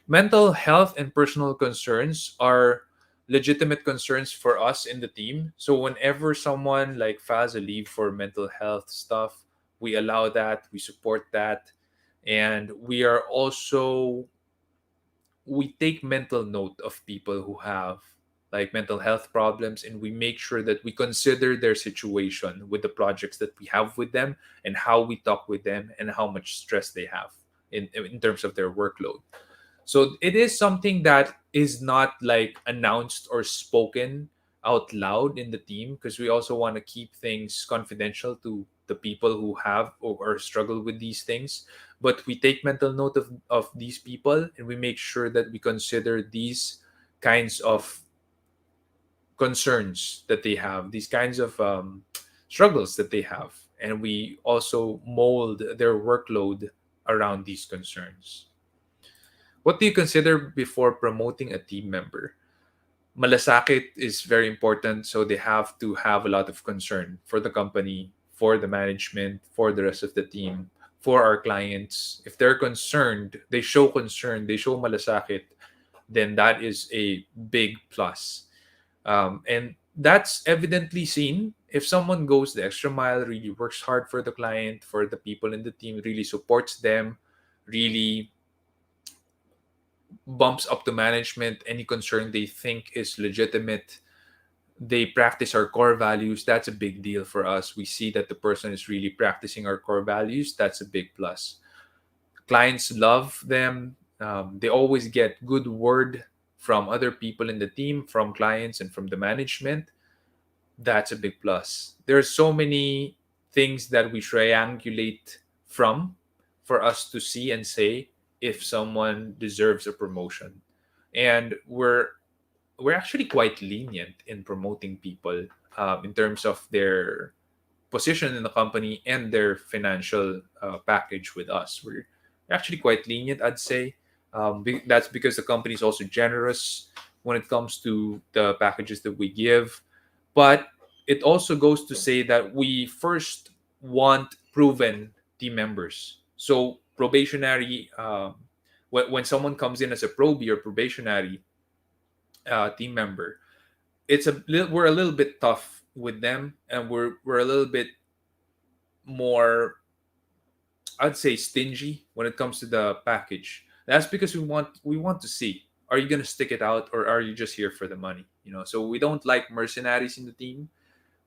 Mental health and personal concerns are legitimate concerns for us in the team. So whenever someone like files a leave for mental health stuff, we allow that, we support that, and we take mental note of people who have like mental health problems, and we make sure that we consider their situation with the projects that we have with them, and how we talk with them, and how much stress they have in terms of their workload. So it is something that is not like announced or spoken out loud in the team, because we also want to keep things confidential to the people who have or struggle with these things. But we take mental note of these people, and we make sure that we consider these kinds of concerns that they have, these kinds of struggles that they have, and we also mold their workload around these concerns. What do you consider before promoting a team member? Malasakit is very important, so they have to have a lot of concern for the company, for the management, for the rest of the team, for our clients. If they're concerned, they show concern, they show malasakit, then that is a big plus. And that's evidently seen if someone goes the extra mile, really works hard for the client, for the people in the team, really supports them, really bumps up to management any concern they think is legitimate. They practice our core values. That's a big deal for us. We see that the person is really practicing our core values. That's a big plus. Clients love them. They always get good word from other people in the team, from clients, and from the management. That's a big plus. There's so many things that we triangulate from for us to see and say if someone deserves a promotion. And we're actually quite lenient in promoting people in terms of their position in the company and their financial package with us. We're actually quite lenient, I'd say. That's because the company is also generous when it comes to the packages that we give. But it also goes to say that we first want proven team members. So probationary, when someone comes in as a probie or probationary team member, we're a little bit tough with them, and we're a little bit more, I'd say, stingy when it comes to the package. That's because we want to see, are you gonna stick it out, or are you just here for the money? So we don't like mercenaries in the team.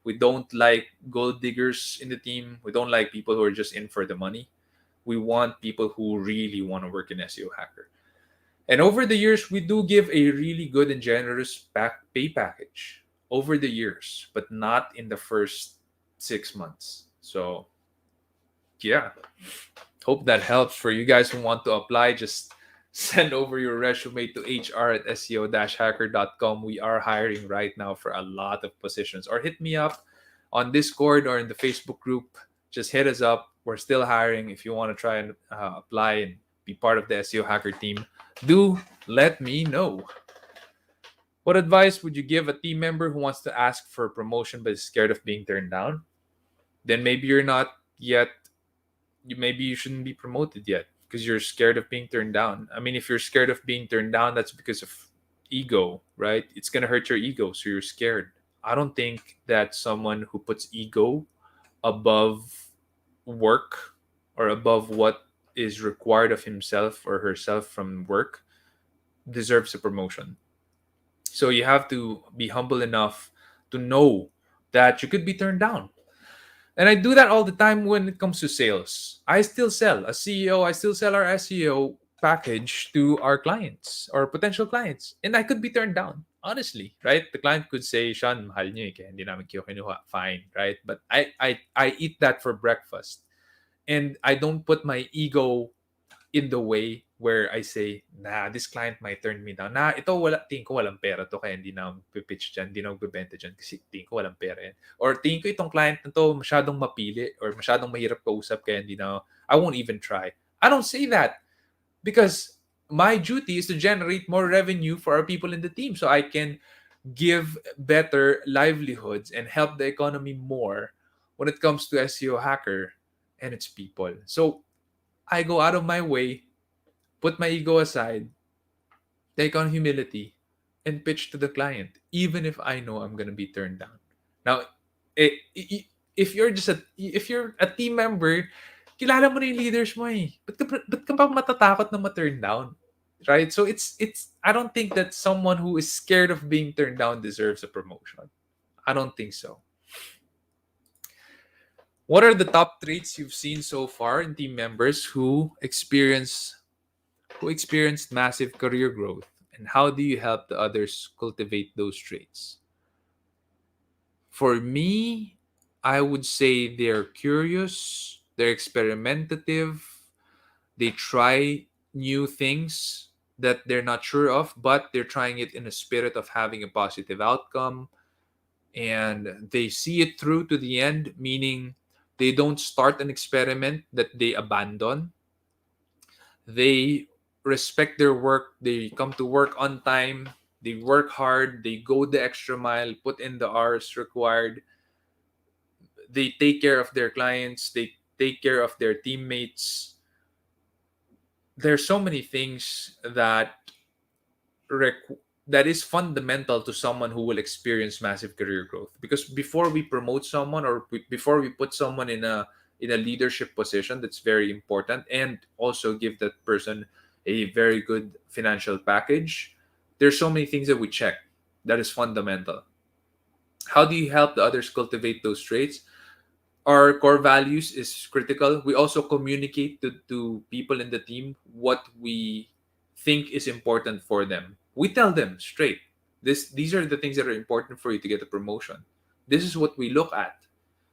We don't like gold diggers in the team. We don't like people who are just in for the money. We want people who really want to work in SEO Hacker. And over the years, we do give a really good and generous pay package over the years, but not in the first 6 months. So yeah, hope that helps. For you guys who want to apply, just send over your resume to hr@seo-hacker.com. We are hiring right now for a lot of positions. Or hit me up on Discord or in the Facebook group. Just hit us up. We're still hiring. If you want to try and apply and be part of the SEO Hacker team, do let me know. What advice would you give a team member who wants to ask for a promotion but is scared of being turned down? Then maybe you're not yet maybe you shouldn't be promoted yet because you're scared of being turned down. I mean, if you're scared of being turned down, that's because of ego, right? It's going to hurt your ego, so you're scared. I don't think that someone who puts ego above work or above what is required of himself or herself from work deserves a promotion. So you have to be humble enough to know that you could be turned down. And I do that all the time when it comes to sales. I still sell, as CEO, I still sell our SEO package to our clients or potential clients. And I could be turned down, honestly, right? The client could say, Sean, mahal nyo eh, kaya hindi namin kayo kinuha. Fine, right? But I eat that for breakfast. And I don't put my ego in the way where I say, nah, this client might turn me down. Nah, ito tingin ko walang pera to kaya hindi na pitch dyan, hindi na magbebenta dyan kasi tingin ko walang pera yan. Or tingin ko itong client na to masyadong mapili or masyadong mahirap kausap kaya hindi na, I won't even try. I don't say that because my duty is to generate more revenue for our people in the team so I can give better livelihoods and help the economy more when it comes to SEO Hacker and its people. So I go out of my way, put my ego aside, take on humility, and pitch to the client, even if I know I'm gonna be turned down. Now, if you're a team member, kilala mo na yung leaders mo eh. Ba't ka ba matatakot na ma-turn down? Right? So it's I don't think that someone who is scared of being turned down deserves a promotion. I don't think so. What are the top traits you've seen so far in team members who experienced massive career growth, and how do you help the others cultivate those traits? For me, I would say they're curious, they're experimentative, they try new things that they're not sure of, but they're trying it in a spirit of having a positive outcome, and they see it through to the end, meaning they don't start an experiment that they abandon. They respect their work, they come to work on time, they work hard, they go the extra mile, put in the hours required, they take care of their clients, they take care of their teammates. There's so many things that is fundamental to someone who will experience massive career growth, because before we promote someone or before we put someone in a leadership position, that's very important, and also give that person a very good financial package. There's so many things that we check that is fundamental. How do you help the others cultivate those traits? Our core values is critical. We also communicate to people in the team what we think is important for them. We tell them straight. These are the things that are important for you to get a promotion. This is what we look at.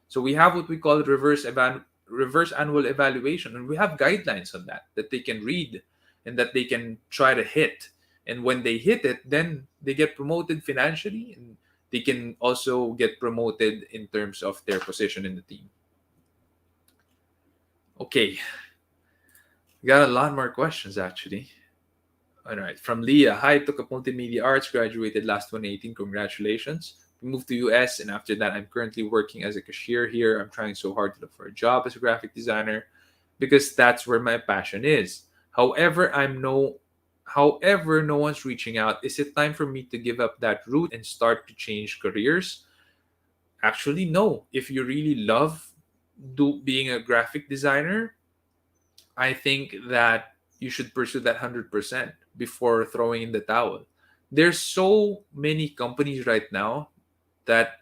So we have what we call reverse annual evaluation, and we have guidelines on that they can read and that they can try to hit. And when they hit it, then they get promoted financially, and they can also get promoted in terms of their position in the team. Okay, we got a lot more questions actually. All right, from Leah. Hi, took up multimedia arts, graduated last 2018. Congratulations. Moved to US, and after that, I'm currently working as a cashier here. I'm trying so hard to look for a job as a graphic designer because that's where my passion is. However, no one's reaching out. Is it time for me to give up that route and start to change careers? Actually, no. If you really love being a graphic designer, I think that you should pursue that 100% before throwing in the towel. There's so many companies right now that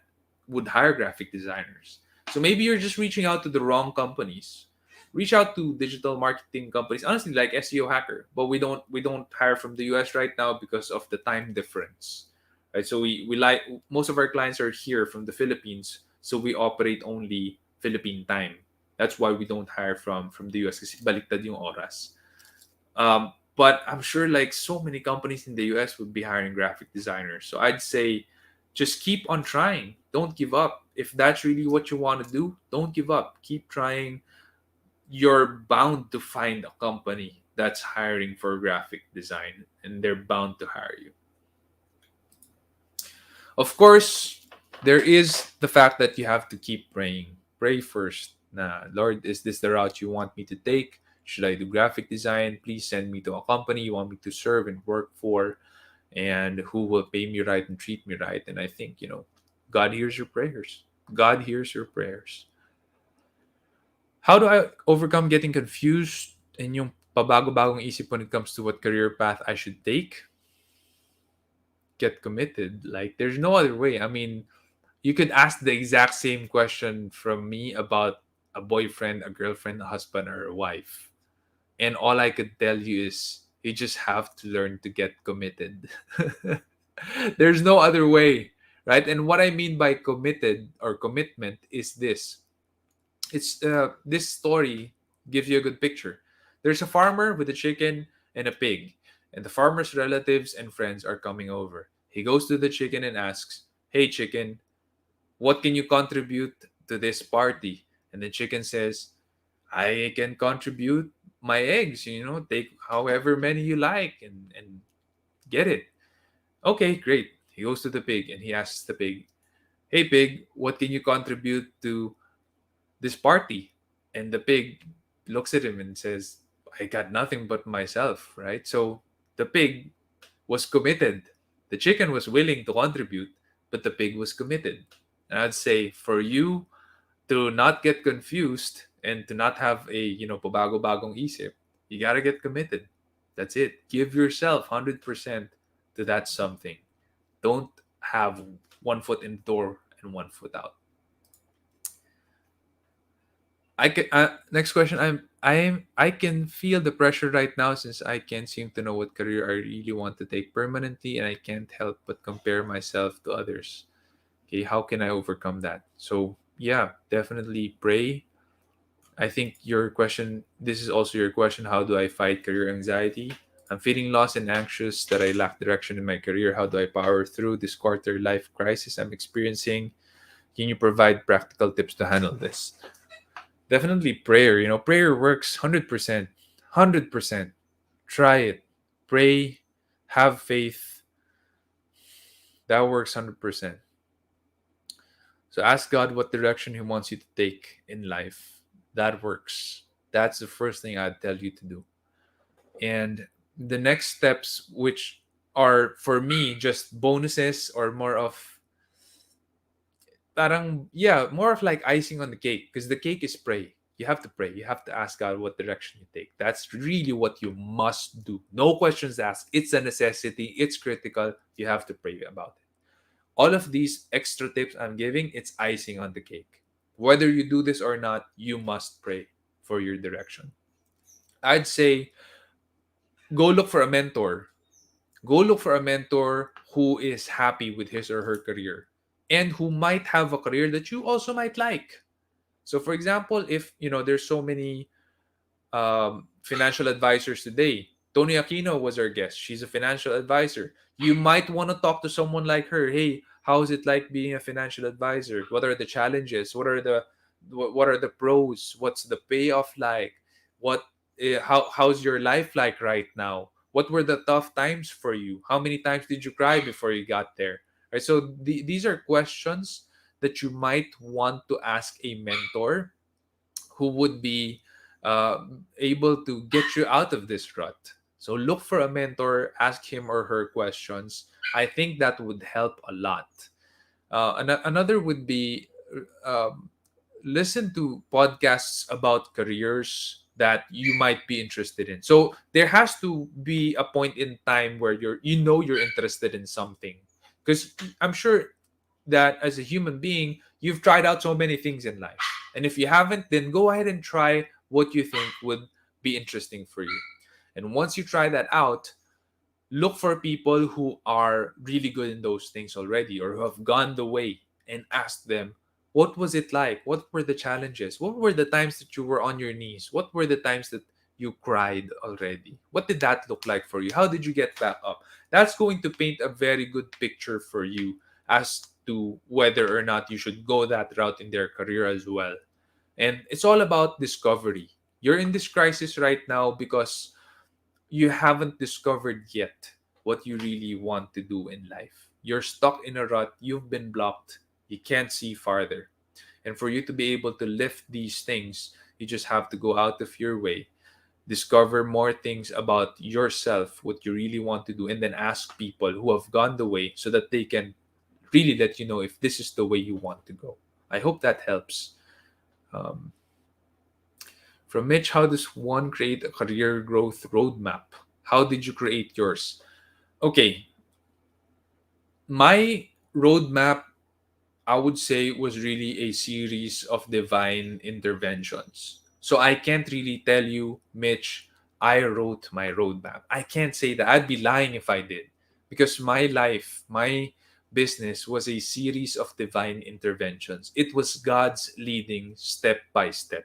would hire graphic designers. So maybe you're just reaching out to the wrong companies. Reach out to digital marketing companies, honestly, like SEO Hacker. But we don't hire from the US right now because of the time difference. Right? So we like most of our clients are here from the Philippines, so we operate only Philippine time. That's why we don't hire from the US kasi baliktad yung oras. But I'm sure like so many companies in the US would be hiring graphic designers. So I'd say just keep on trying. Don't give up. If that's really what you want to do, don't give up. Keep trying. You're bound to find a company that's hiring for graphic design, and they're bound to hire you. Of course, there is the fact that you have to keep praying. Pray first. Nah, Lord, is this the route you want me to take? Should I do graphic design? Please send me to a company you want me to serve and work for, and who will pay me right and treat me right. And I think, God hears your prayers. God hears your prayers. How do I overcome getting confused in yung pabago-bagong isip when it comes to what career path I should take? Get committed. Like, there's no other way. I mean, you could ask the exact same question from me about a boyfriend, a girlfriend, a husband, or a wife. And all I could tell you is you just have to learn to get committed. There's no other way, right? And what I mean by committed or commitment is this. This story gives you a good picture. There's a farmer with a chicken and a pig, and the farmer's relatives and friends are coming over. He goes to the chicken and asks, "Hey chicken, what can you contribute to this party?" And the chicken says, "I can contribute my eggs, take however many you like and get it." Okay, great. He goes to the pig and he asks the pig, "Hey pig, what can you contribute to this party?" And the pig looks at him and says, "I got nothing but myself," right? So the pig was committed. The chicken was willing to contribute, but the pig was committed. And I'd say for you to not get confused and to not have a, pabago-bagong isip, you got to get committed. That's it. Give yourself 100% to that something. Don't have one foot in the door and one foot out. Next question. I can feel the pressure right now since I can't seem to know what career I really want to take permanently, and I can't help but compare myself to others. Okay, how can I overcome that? So yeah, definitely pray. I think your question. This is also your question. How do I fight career anxiety? I'm feeling lost and anxious that I lack direction in my career. How do I power through this quarter life crisis I'm experiencing? Can you provide practical tips to handle this? Definitely prayer. Prayer works 100%. 100%. Try it. Pray. Have faith. That works 100%. So ask God what direction He wants you to take in life. That works. That's the first thing I'd tell you to do. And the next steps, which are for me just bonuses or more of parang yeah, more of like icing on the cake, because the cake is pray. You have to pray. You have to ask God what direction you take. That's really what you must do. No questions asked. It's a necessity. It's critical. You have to pray about it. All of these extra tips I'm giving, it's icing on the cake. Whether you do this or not, you must pray for your direction. I'd say go look for a mentor. Go look for a mentor who is happy with his or her career and who might have a career that you also might like. So for example, if there's so many financial advisors today. Tony Aquino was our guest. She's a financial advisor. You might want to talk to someone like her. Hey, how is it like being a financial advisor? What are the challenges? What are the pros? What's the payoff like? What how's your life like right now? What were the tough times for you? How many times did you cry before you got there? Right. So these are questions that you might want to ask a mentor who would be uh, able to get you out of this rut. So look for a mentor, ask him or her questions. I think that would help a lot. Another would be listen to podcasts about careers that you might be interested in. So there has to be a point in time where you're interested in something, because I'm sure that as a human being, you've tried out so many things in life. And if you haven't, then go ahead and try what you think would be interesting for you. And once you try that out, look for people who are really good in those things already or who have gone the way, and ask them, what was it like? What were the challenges? What were the times that you were on your knees? What were the times that you cried already? What did that look like for you? How did you get back up? That's going to paint a very good picture for you as to whether or not you should go that route in their career as well. And it's all about discovery. You're in this crisis right now because you haven't discovered yet what you really want to do in life. You're stuck in a rut, you've been blocked, you can't see farther. And for you to be able to lift these things, you just have to go out of your way, discover more things about yourself, what you really want to do, and then ask people who have gone the way so that they can really let you know if this is the way you want to go. I hope that helps. Um, from Mitch, how does one create a career growth roadmap? How did you create yours? Okay, my roadmap, I would say, was really a series of divine interventions. So I can't really tell you, Mitch, I wrote my roadmap. I can't say that. I'd be lying if I did. Because my life, my business was a series of divine interventions. It was God's leading step by step.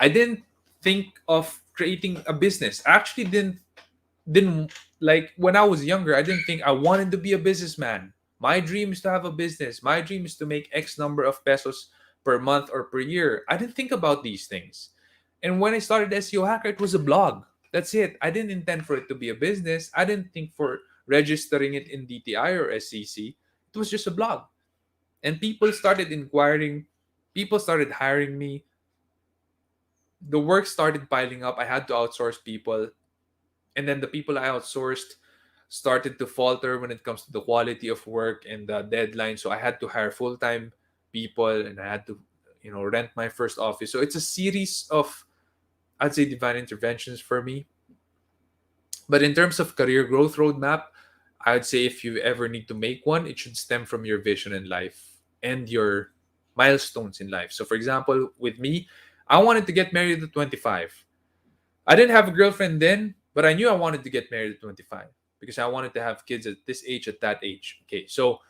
I didn't think of creating a business. I actually didn't like when I was younger, I didn't think I wanted to be a businessman. My dream is to have a business. My dream is to make X number of pesos per month or per year. I didn't think about these things. And when I started SEO Hacker, it was a blog. That's it. I didn't intend for it to be a business. I didn't think for registering it in DTI or SEC. It was just a blog. And people started inquiring, people started hiring me. The work started piling up. I had to outsource people, and then the people I outsourced started to falter when it comes to the quality of work and the deadline. So I had to hire full-time people, and I had to rent my first office. So it's a series of, I'd say, divine interventions for me. But in terms of career growth roadmap, I'd say if you ever need to make one, it should stem from your vision in life and your milestones in life. So for example, with me, I wanted to get married at 25. I didn't have a girlfriend then, but I knew I wanted to get married at 25 because I wanted to have kids at this age, at that age. Okay, so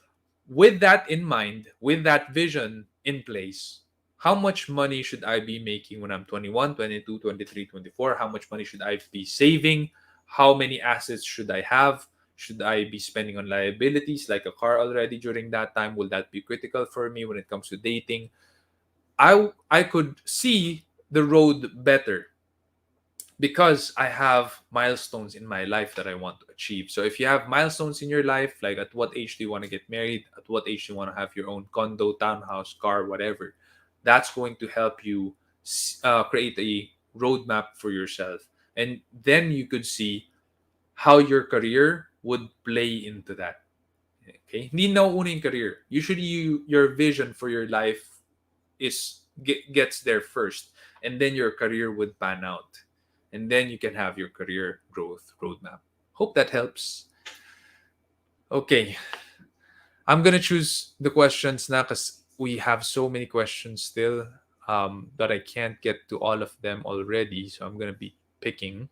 with that in mind, with that vision in place, how much money should I be making when I'm 21, 22, 23, 24? How much money should I be saving? How many assets should I have? Should I be spending on liabilities like a car already during that time? Will that be critical for me when it comes to dating? I could see the road better because I have milestones in my life that I want to achieve. So if you have milestones in your life, like at what age do you want to get married? At what age do you want to have your own condo, townhouse, car, whatever? That's going to help you create a roadmap for yourself. And then you could see how your career would play into that. Okay? Hindi nauuna yung career. Usually your vision for your life gets there first, and then your career would pan out, and then you can have your career growth roadmap. Hope that helps. Okay, I'm gonna choose the questions na we have so many questions still, that I can't get to all of them already. So I'm gonna be picking.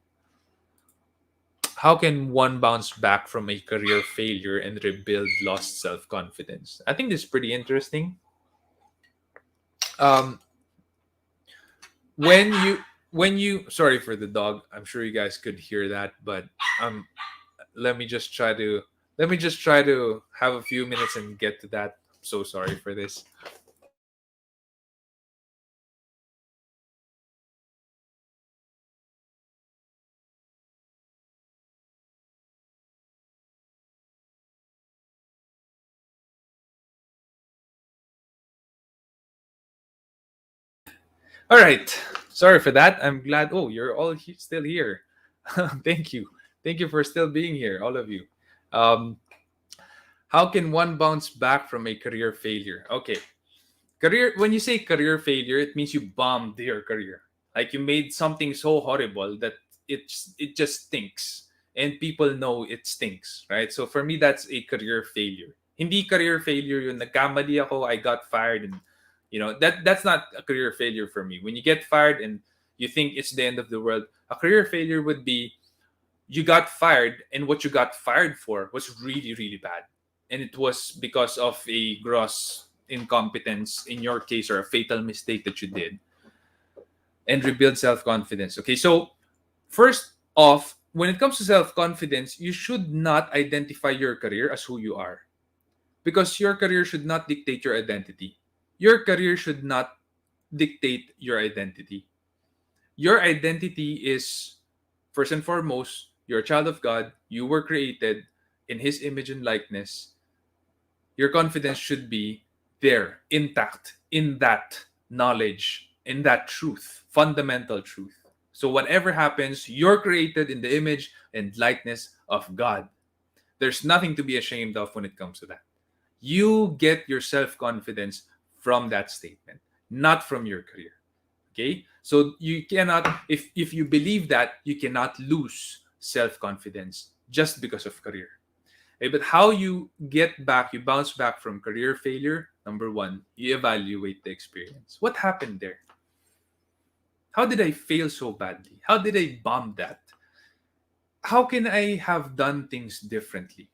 How can one bounce back from a career failure and rebuild lost self confidence? I think this is pretty interesting. Um, when you sorry for the dog. I'm sure you guys could hear that, but um, let me just try to have a few minutes and get to that. I'm so sorry for this. All right. Sorry for that. I'm glad. Oh, you're all still here. Thank you. Thank you for still being here, all of you. Um, how can one bounce back from a career failure? Okay. Career, when you say career failure, it means you bombed your career. Like you made something so horrible that it just stinks. And people know it stinks, right? So for me, that's a career failure. Hindi career failure yung nagkamali ako, I got fired, and that's not a career failure for me. When you get fired and you think it's the end of the world, a career failure would be you got fired, and what you got fired for was really, really bad. And it was because of a gross incompetence in your case, or a fatal mistake that you did. And rebuild self-confidence. Okay, so first off, when it comes to self-confidence, you should not identify your career as who you are, because your career should not dictate your identity. Your career should not dictate your identity. Your identity is, first and foremost, you're a child of God. You were created in His image and likeness. Your confidence should be there, intact, in that knowledge, in that truth, fundamental truth. So, whatever happens, you're created in the image and likeness of God. There's nothing to be ashamed of when it comes to that. You get your self confidence from that statement, not from your career. Okay, so you cannot, if you believe that, you cannot lose self-confidence just because of career. Okay, but how you you bounce back from career failure? Number one, you evaluate the experience. What happened there? How did I fail so badly? How did I bomb that? How can I have done things differently?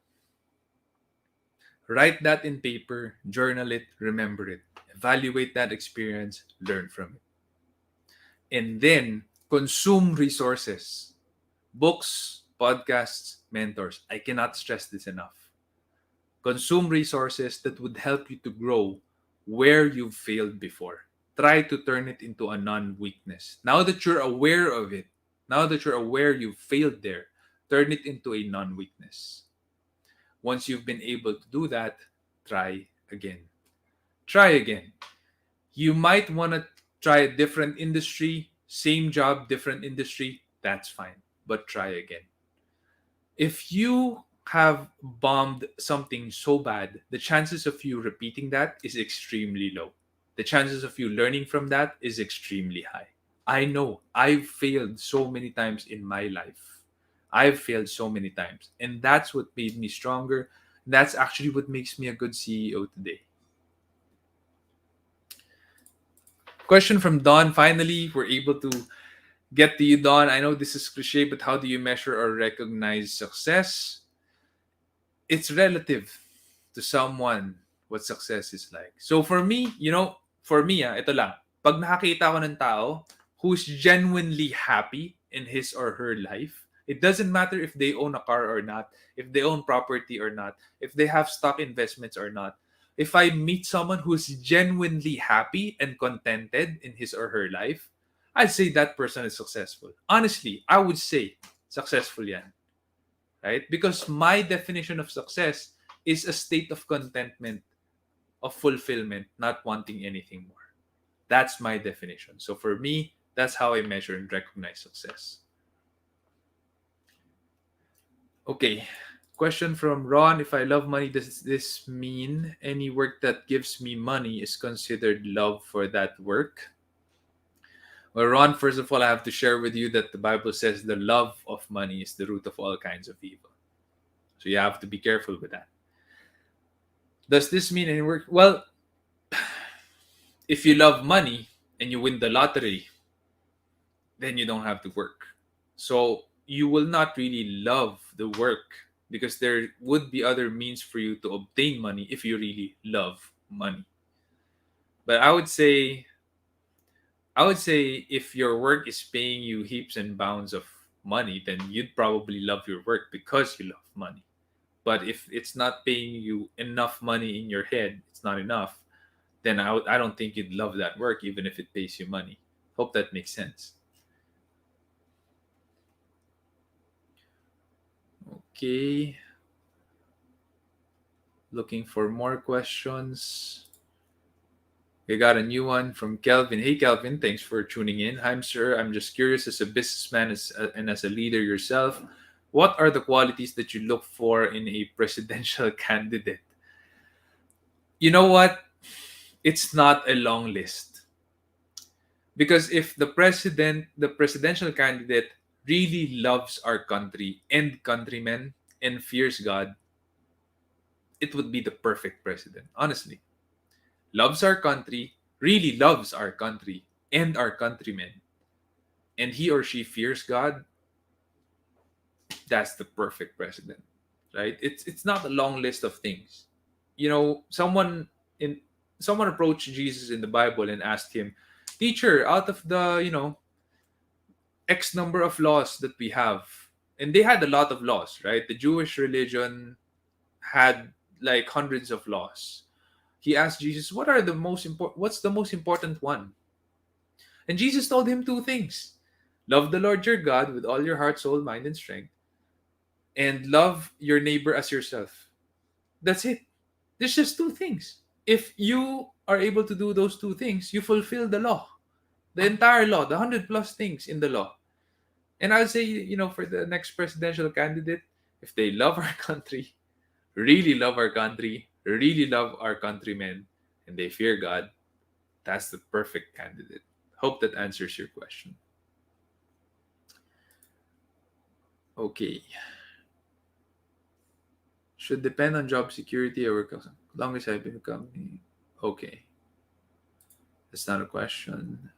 Write that in paper, journal it, remember it, evaluate that experience, learn from it, and then consume resources, books, podcasts, mentors. I cannot stress this enough. Consume resources that would help you to grow where you've failed before. Try to turn it into a non weakness. Now that you're aware of it, now that you're aware you've failed there, turn it into a non weakness. Once you've been able to do that, try again. Try again. You might want to try a different industry, same job, different industry. That's fine, but try again. If you have bombed something so bad, the chances of you repeating that is extremely low. The chances of you learning from that is extremely high. I know I've failed so many times in my life. I've failed so many times. And that's what made me stronger. That's actually what makes me a good CEO today. Question from Don. Finally, we're able to get to you, Don. I know this is cliche, but how do you measure or recognize success? It's relative to someone what success is like. So for me, for me, ito lang. Pag nakakita ko ng tao who's genuinely happy in his or her life, it doesn't matter if they own a car or not, if they own property or not, if they have stock investments or not. If I meet someone who's genuinely happy and contented in his or her life, I'd say that person is successful. Honestly, I would say successful yan. Right? Because my definition of success is a state of contentment, of fulfillment, not wanting anything more. That's my definition. So for me, that's how I measure and recognize success. Okay. Question from Ron. If I love money, does this mean any work that gives me money is considered love for that work? Well, Ron, first of all, I have to share with you that the Bible says the love of money is the root of all kinds of evil. So you have to be careful with that. Does this mean any work? Well, If you love money and you win the lottery, then you don't have to work. So you will not really love the work because there would be other means for you to obtain money if you really love money. But I would say if your work is paying you heaps and bounds of money, then you'd probably love your work because you love money. But if it's not paying you enough money in your head, it's not enough, then I don't think you'd love that work even if it pays you money. Hope that makes sense. Okay, looking for more questions. We got a new one from Kelvin. Hey, Kelvin, thanks for tuning in. I'm sir. I'm just curious as a businessman and as a leader yourself, what are the qualities that you look for in a presidential candidate? You know what? It's not a long list. Because if the presidential candidate really loves our country and countrymen and fears God, it would be the perfect president, honestly. Loves our country, really loves our country and our countrymen, and he or she fears God, that's the perfect president, right? It's not a long list of things. You know, in someone approached Jesus in the Bible and asked him, "Teacher, out of the X number of laws that we have," and they had a lot of laws, right? The Jewish religion had like hundreds of laws. He asked Jesus, What's the most important one?" And Jesus told him two things: love the Lord your God with all your heart, soul, mind, and strength, and love your neighbor as yourself. That's it. There's just two things. If you are able to do those two things, you fulfill the law, the entire law, the 100 plus things in the law. And I'll say, for the next presidential candidate, if they love our country, really love our countrymen, and they fear God, that's the perfect candidate. Hope that answers your question. Okay. Should depend on job security or work as long as I've been a company. Okay. That's not a question.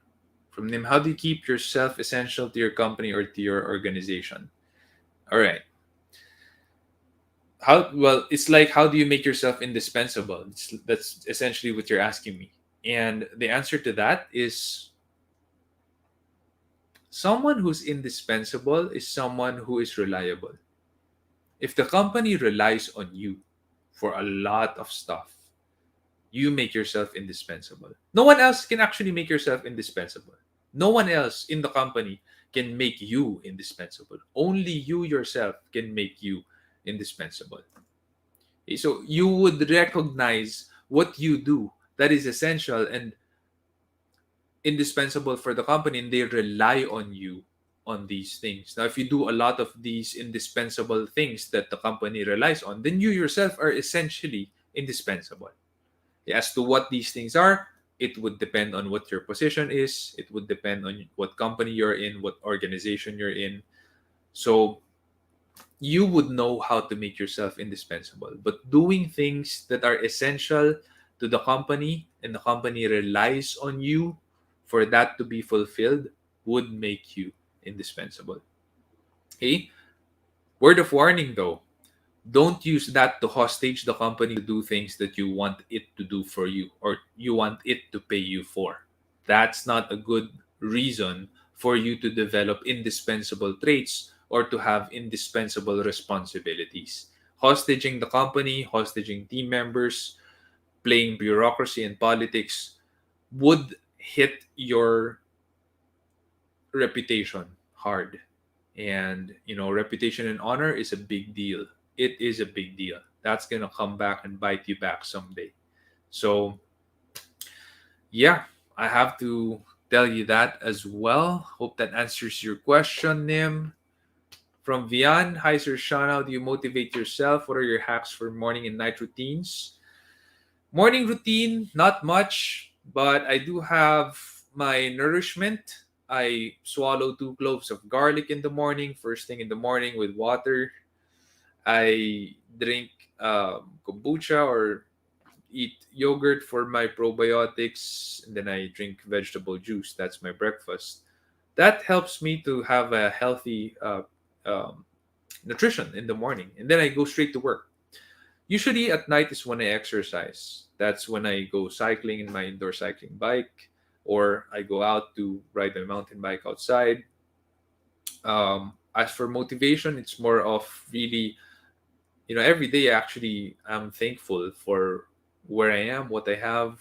From Nim, how do you keep yourself essential to your company or to your organization? All right. It's like, how do you make yourself indispensable? That's essentially what you're asking me. And the answer to that is, someone who's indispensable is someone who is reliable. If the company relies on you for a lot of stuff, you make yourself indispensable. No one else can actually make yourself indispensable. No one else in the company can make you indispensable. Only you yourself can make you indispensable. Okay, so you would recognize what you do that is essential and indispensable for the company, and they rely on you on these things. Now, if you do a lot of these indispensable things that the company relies on, then you yourself are essentially indispensable. As to what these things are, it would depend on what your position is. It would depend on what company you're in, what organization you're in. So you would know how to make yourself indispensable. But doing things that are essential to the company and the company relies on you for that to be fulfilled would make you indispensable. Okay? Word of warning though, don't use that to hostage the company to do things that you want it to do for you or you want it to pay you for. That's not a good reason for you to develop indispensable traits or to have indispensable responsibilities. Hostaging the company, hostaging team members, playing bureaucracy and politics would hit your reputation hard. And, reputation and honor is a big deal. It is a big deal. That's going to come back and bite you back someday. So, yeah, I have to tell you that as well. Hope that answers your question, Nim. From Vian, hi Sir Sean, how do you motivate yourself? What are your hacks for morning and night routines? Morning routine, not much, but I do have my nourishment. I swallow 2 cloves of garlic in the morning, first thing in the morning with water. I drink kombucha or eat yogurt for my probiotics, and then I drink vegetable juice. That's my breakfast. That helps me to have a healthy um, nutrition in the morning, and then I go straight to work. Usually at night is when I exercise. That's when I go cycling in my indoor cycling bike, or I go out to ride my mountain bike outside. As for motivation, it's more of really, every day actually I'm thankful for where I am, what I have,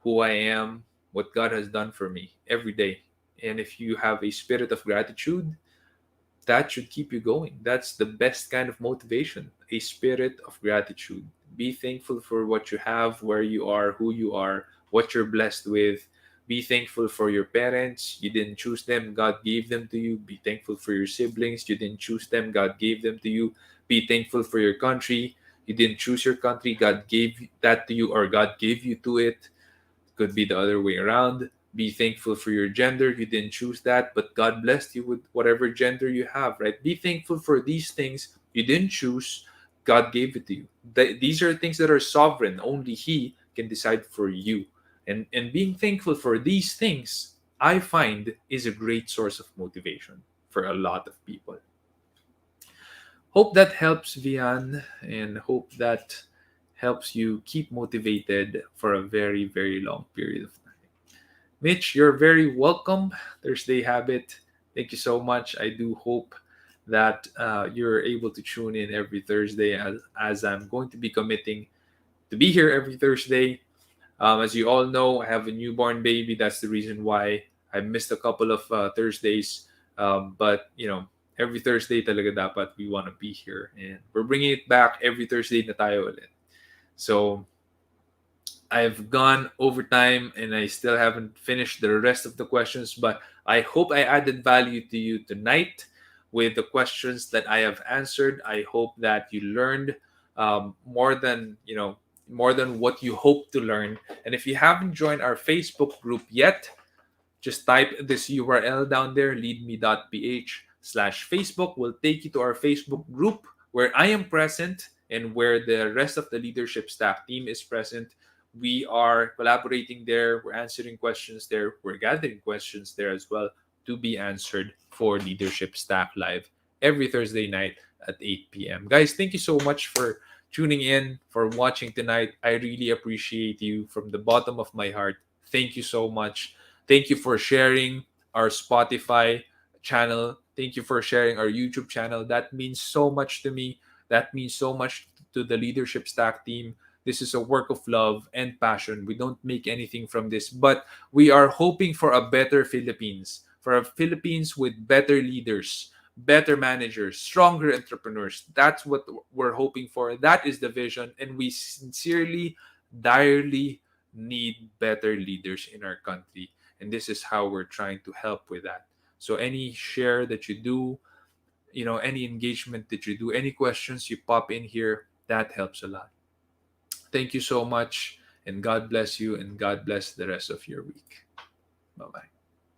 who I am, what God has done for me every day. And if you have a spirit of gratitude, that should keep you going. That's the best kind of motivation, a spirit of gratitude. Be thankful for what you have, where you are, who you are, what you're blessed with. Be thankful for your parents. You didn't choose them, God gave them to you. Be thankful for your siblings. You didn't choose them, God gave them to you. Be thankful for your country. You didn't choose your country, God gave that to you, or God gave you to it. Could be the other way around. Be thankful for your gender. You didn't choose that, but God blessed you with whatever gender you have, right? Be thankful for these things you didn't choose. God gave it to you. These are things that are sovereign. Only He can decide for you. And being thankful for these things, I find, is a great source of motivation for a lot of people. Hope that helps, Vian, and hope that helps you keep motivated for a very, very long period of time. Mitch, you're very welcome. Thursday Habit. Thank you so much. I do hope that you're able to tune in every Thursday, as I'm going to be committing to be here every Thursday. As you all know, I have a newborn baby. That's the reason why I missed a couple of Thursdays. But, every Thursday talaga dapat we want to be here. And we're bringing it back every Thursday na tayo ulit. So, I've gone over time and I still haven't finished the rest of the questions, but I hope I added value to you tonight with the questions that I have answered. I hope that you learned more than more than what you hope to learn. And if you haven't joined our Facebook group yet, just type this URL down there, leadme.ph/Facebook, will take you to our Facebook group where I am present and where the rest of the leadership staff team is present. We are collaborating there. We're answering questions there. We're gathering questions there as well to be answered for Leadership Stack Live every Thursday night at 8 p.m. Guys, thank you so much for tuning in, for watching tonight. I really appreciate you from the bottom of my heart. Thank you so much. Thank you for sharing our Spotify channel. Thank you for sharing our YouTube channel. That means so much to me. That means so much to the Leadership Stack team. This is a work of love and passion. We don't make anything from this, but we are hoping for a better Philippines, for a Philippines with better leaders, better managers, stronger entrepreneurs. That's what we're hoping for. That is the vision. And we sincerely, direly need better leaders in our country. And this is how we're trying to help with that. So any share that you do, any engagement that you do, any questions you pop in here, that helps a lot. Thank you so much, and God bless you, and God bless the rest of your week. Bye bye.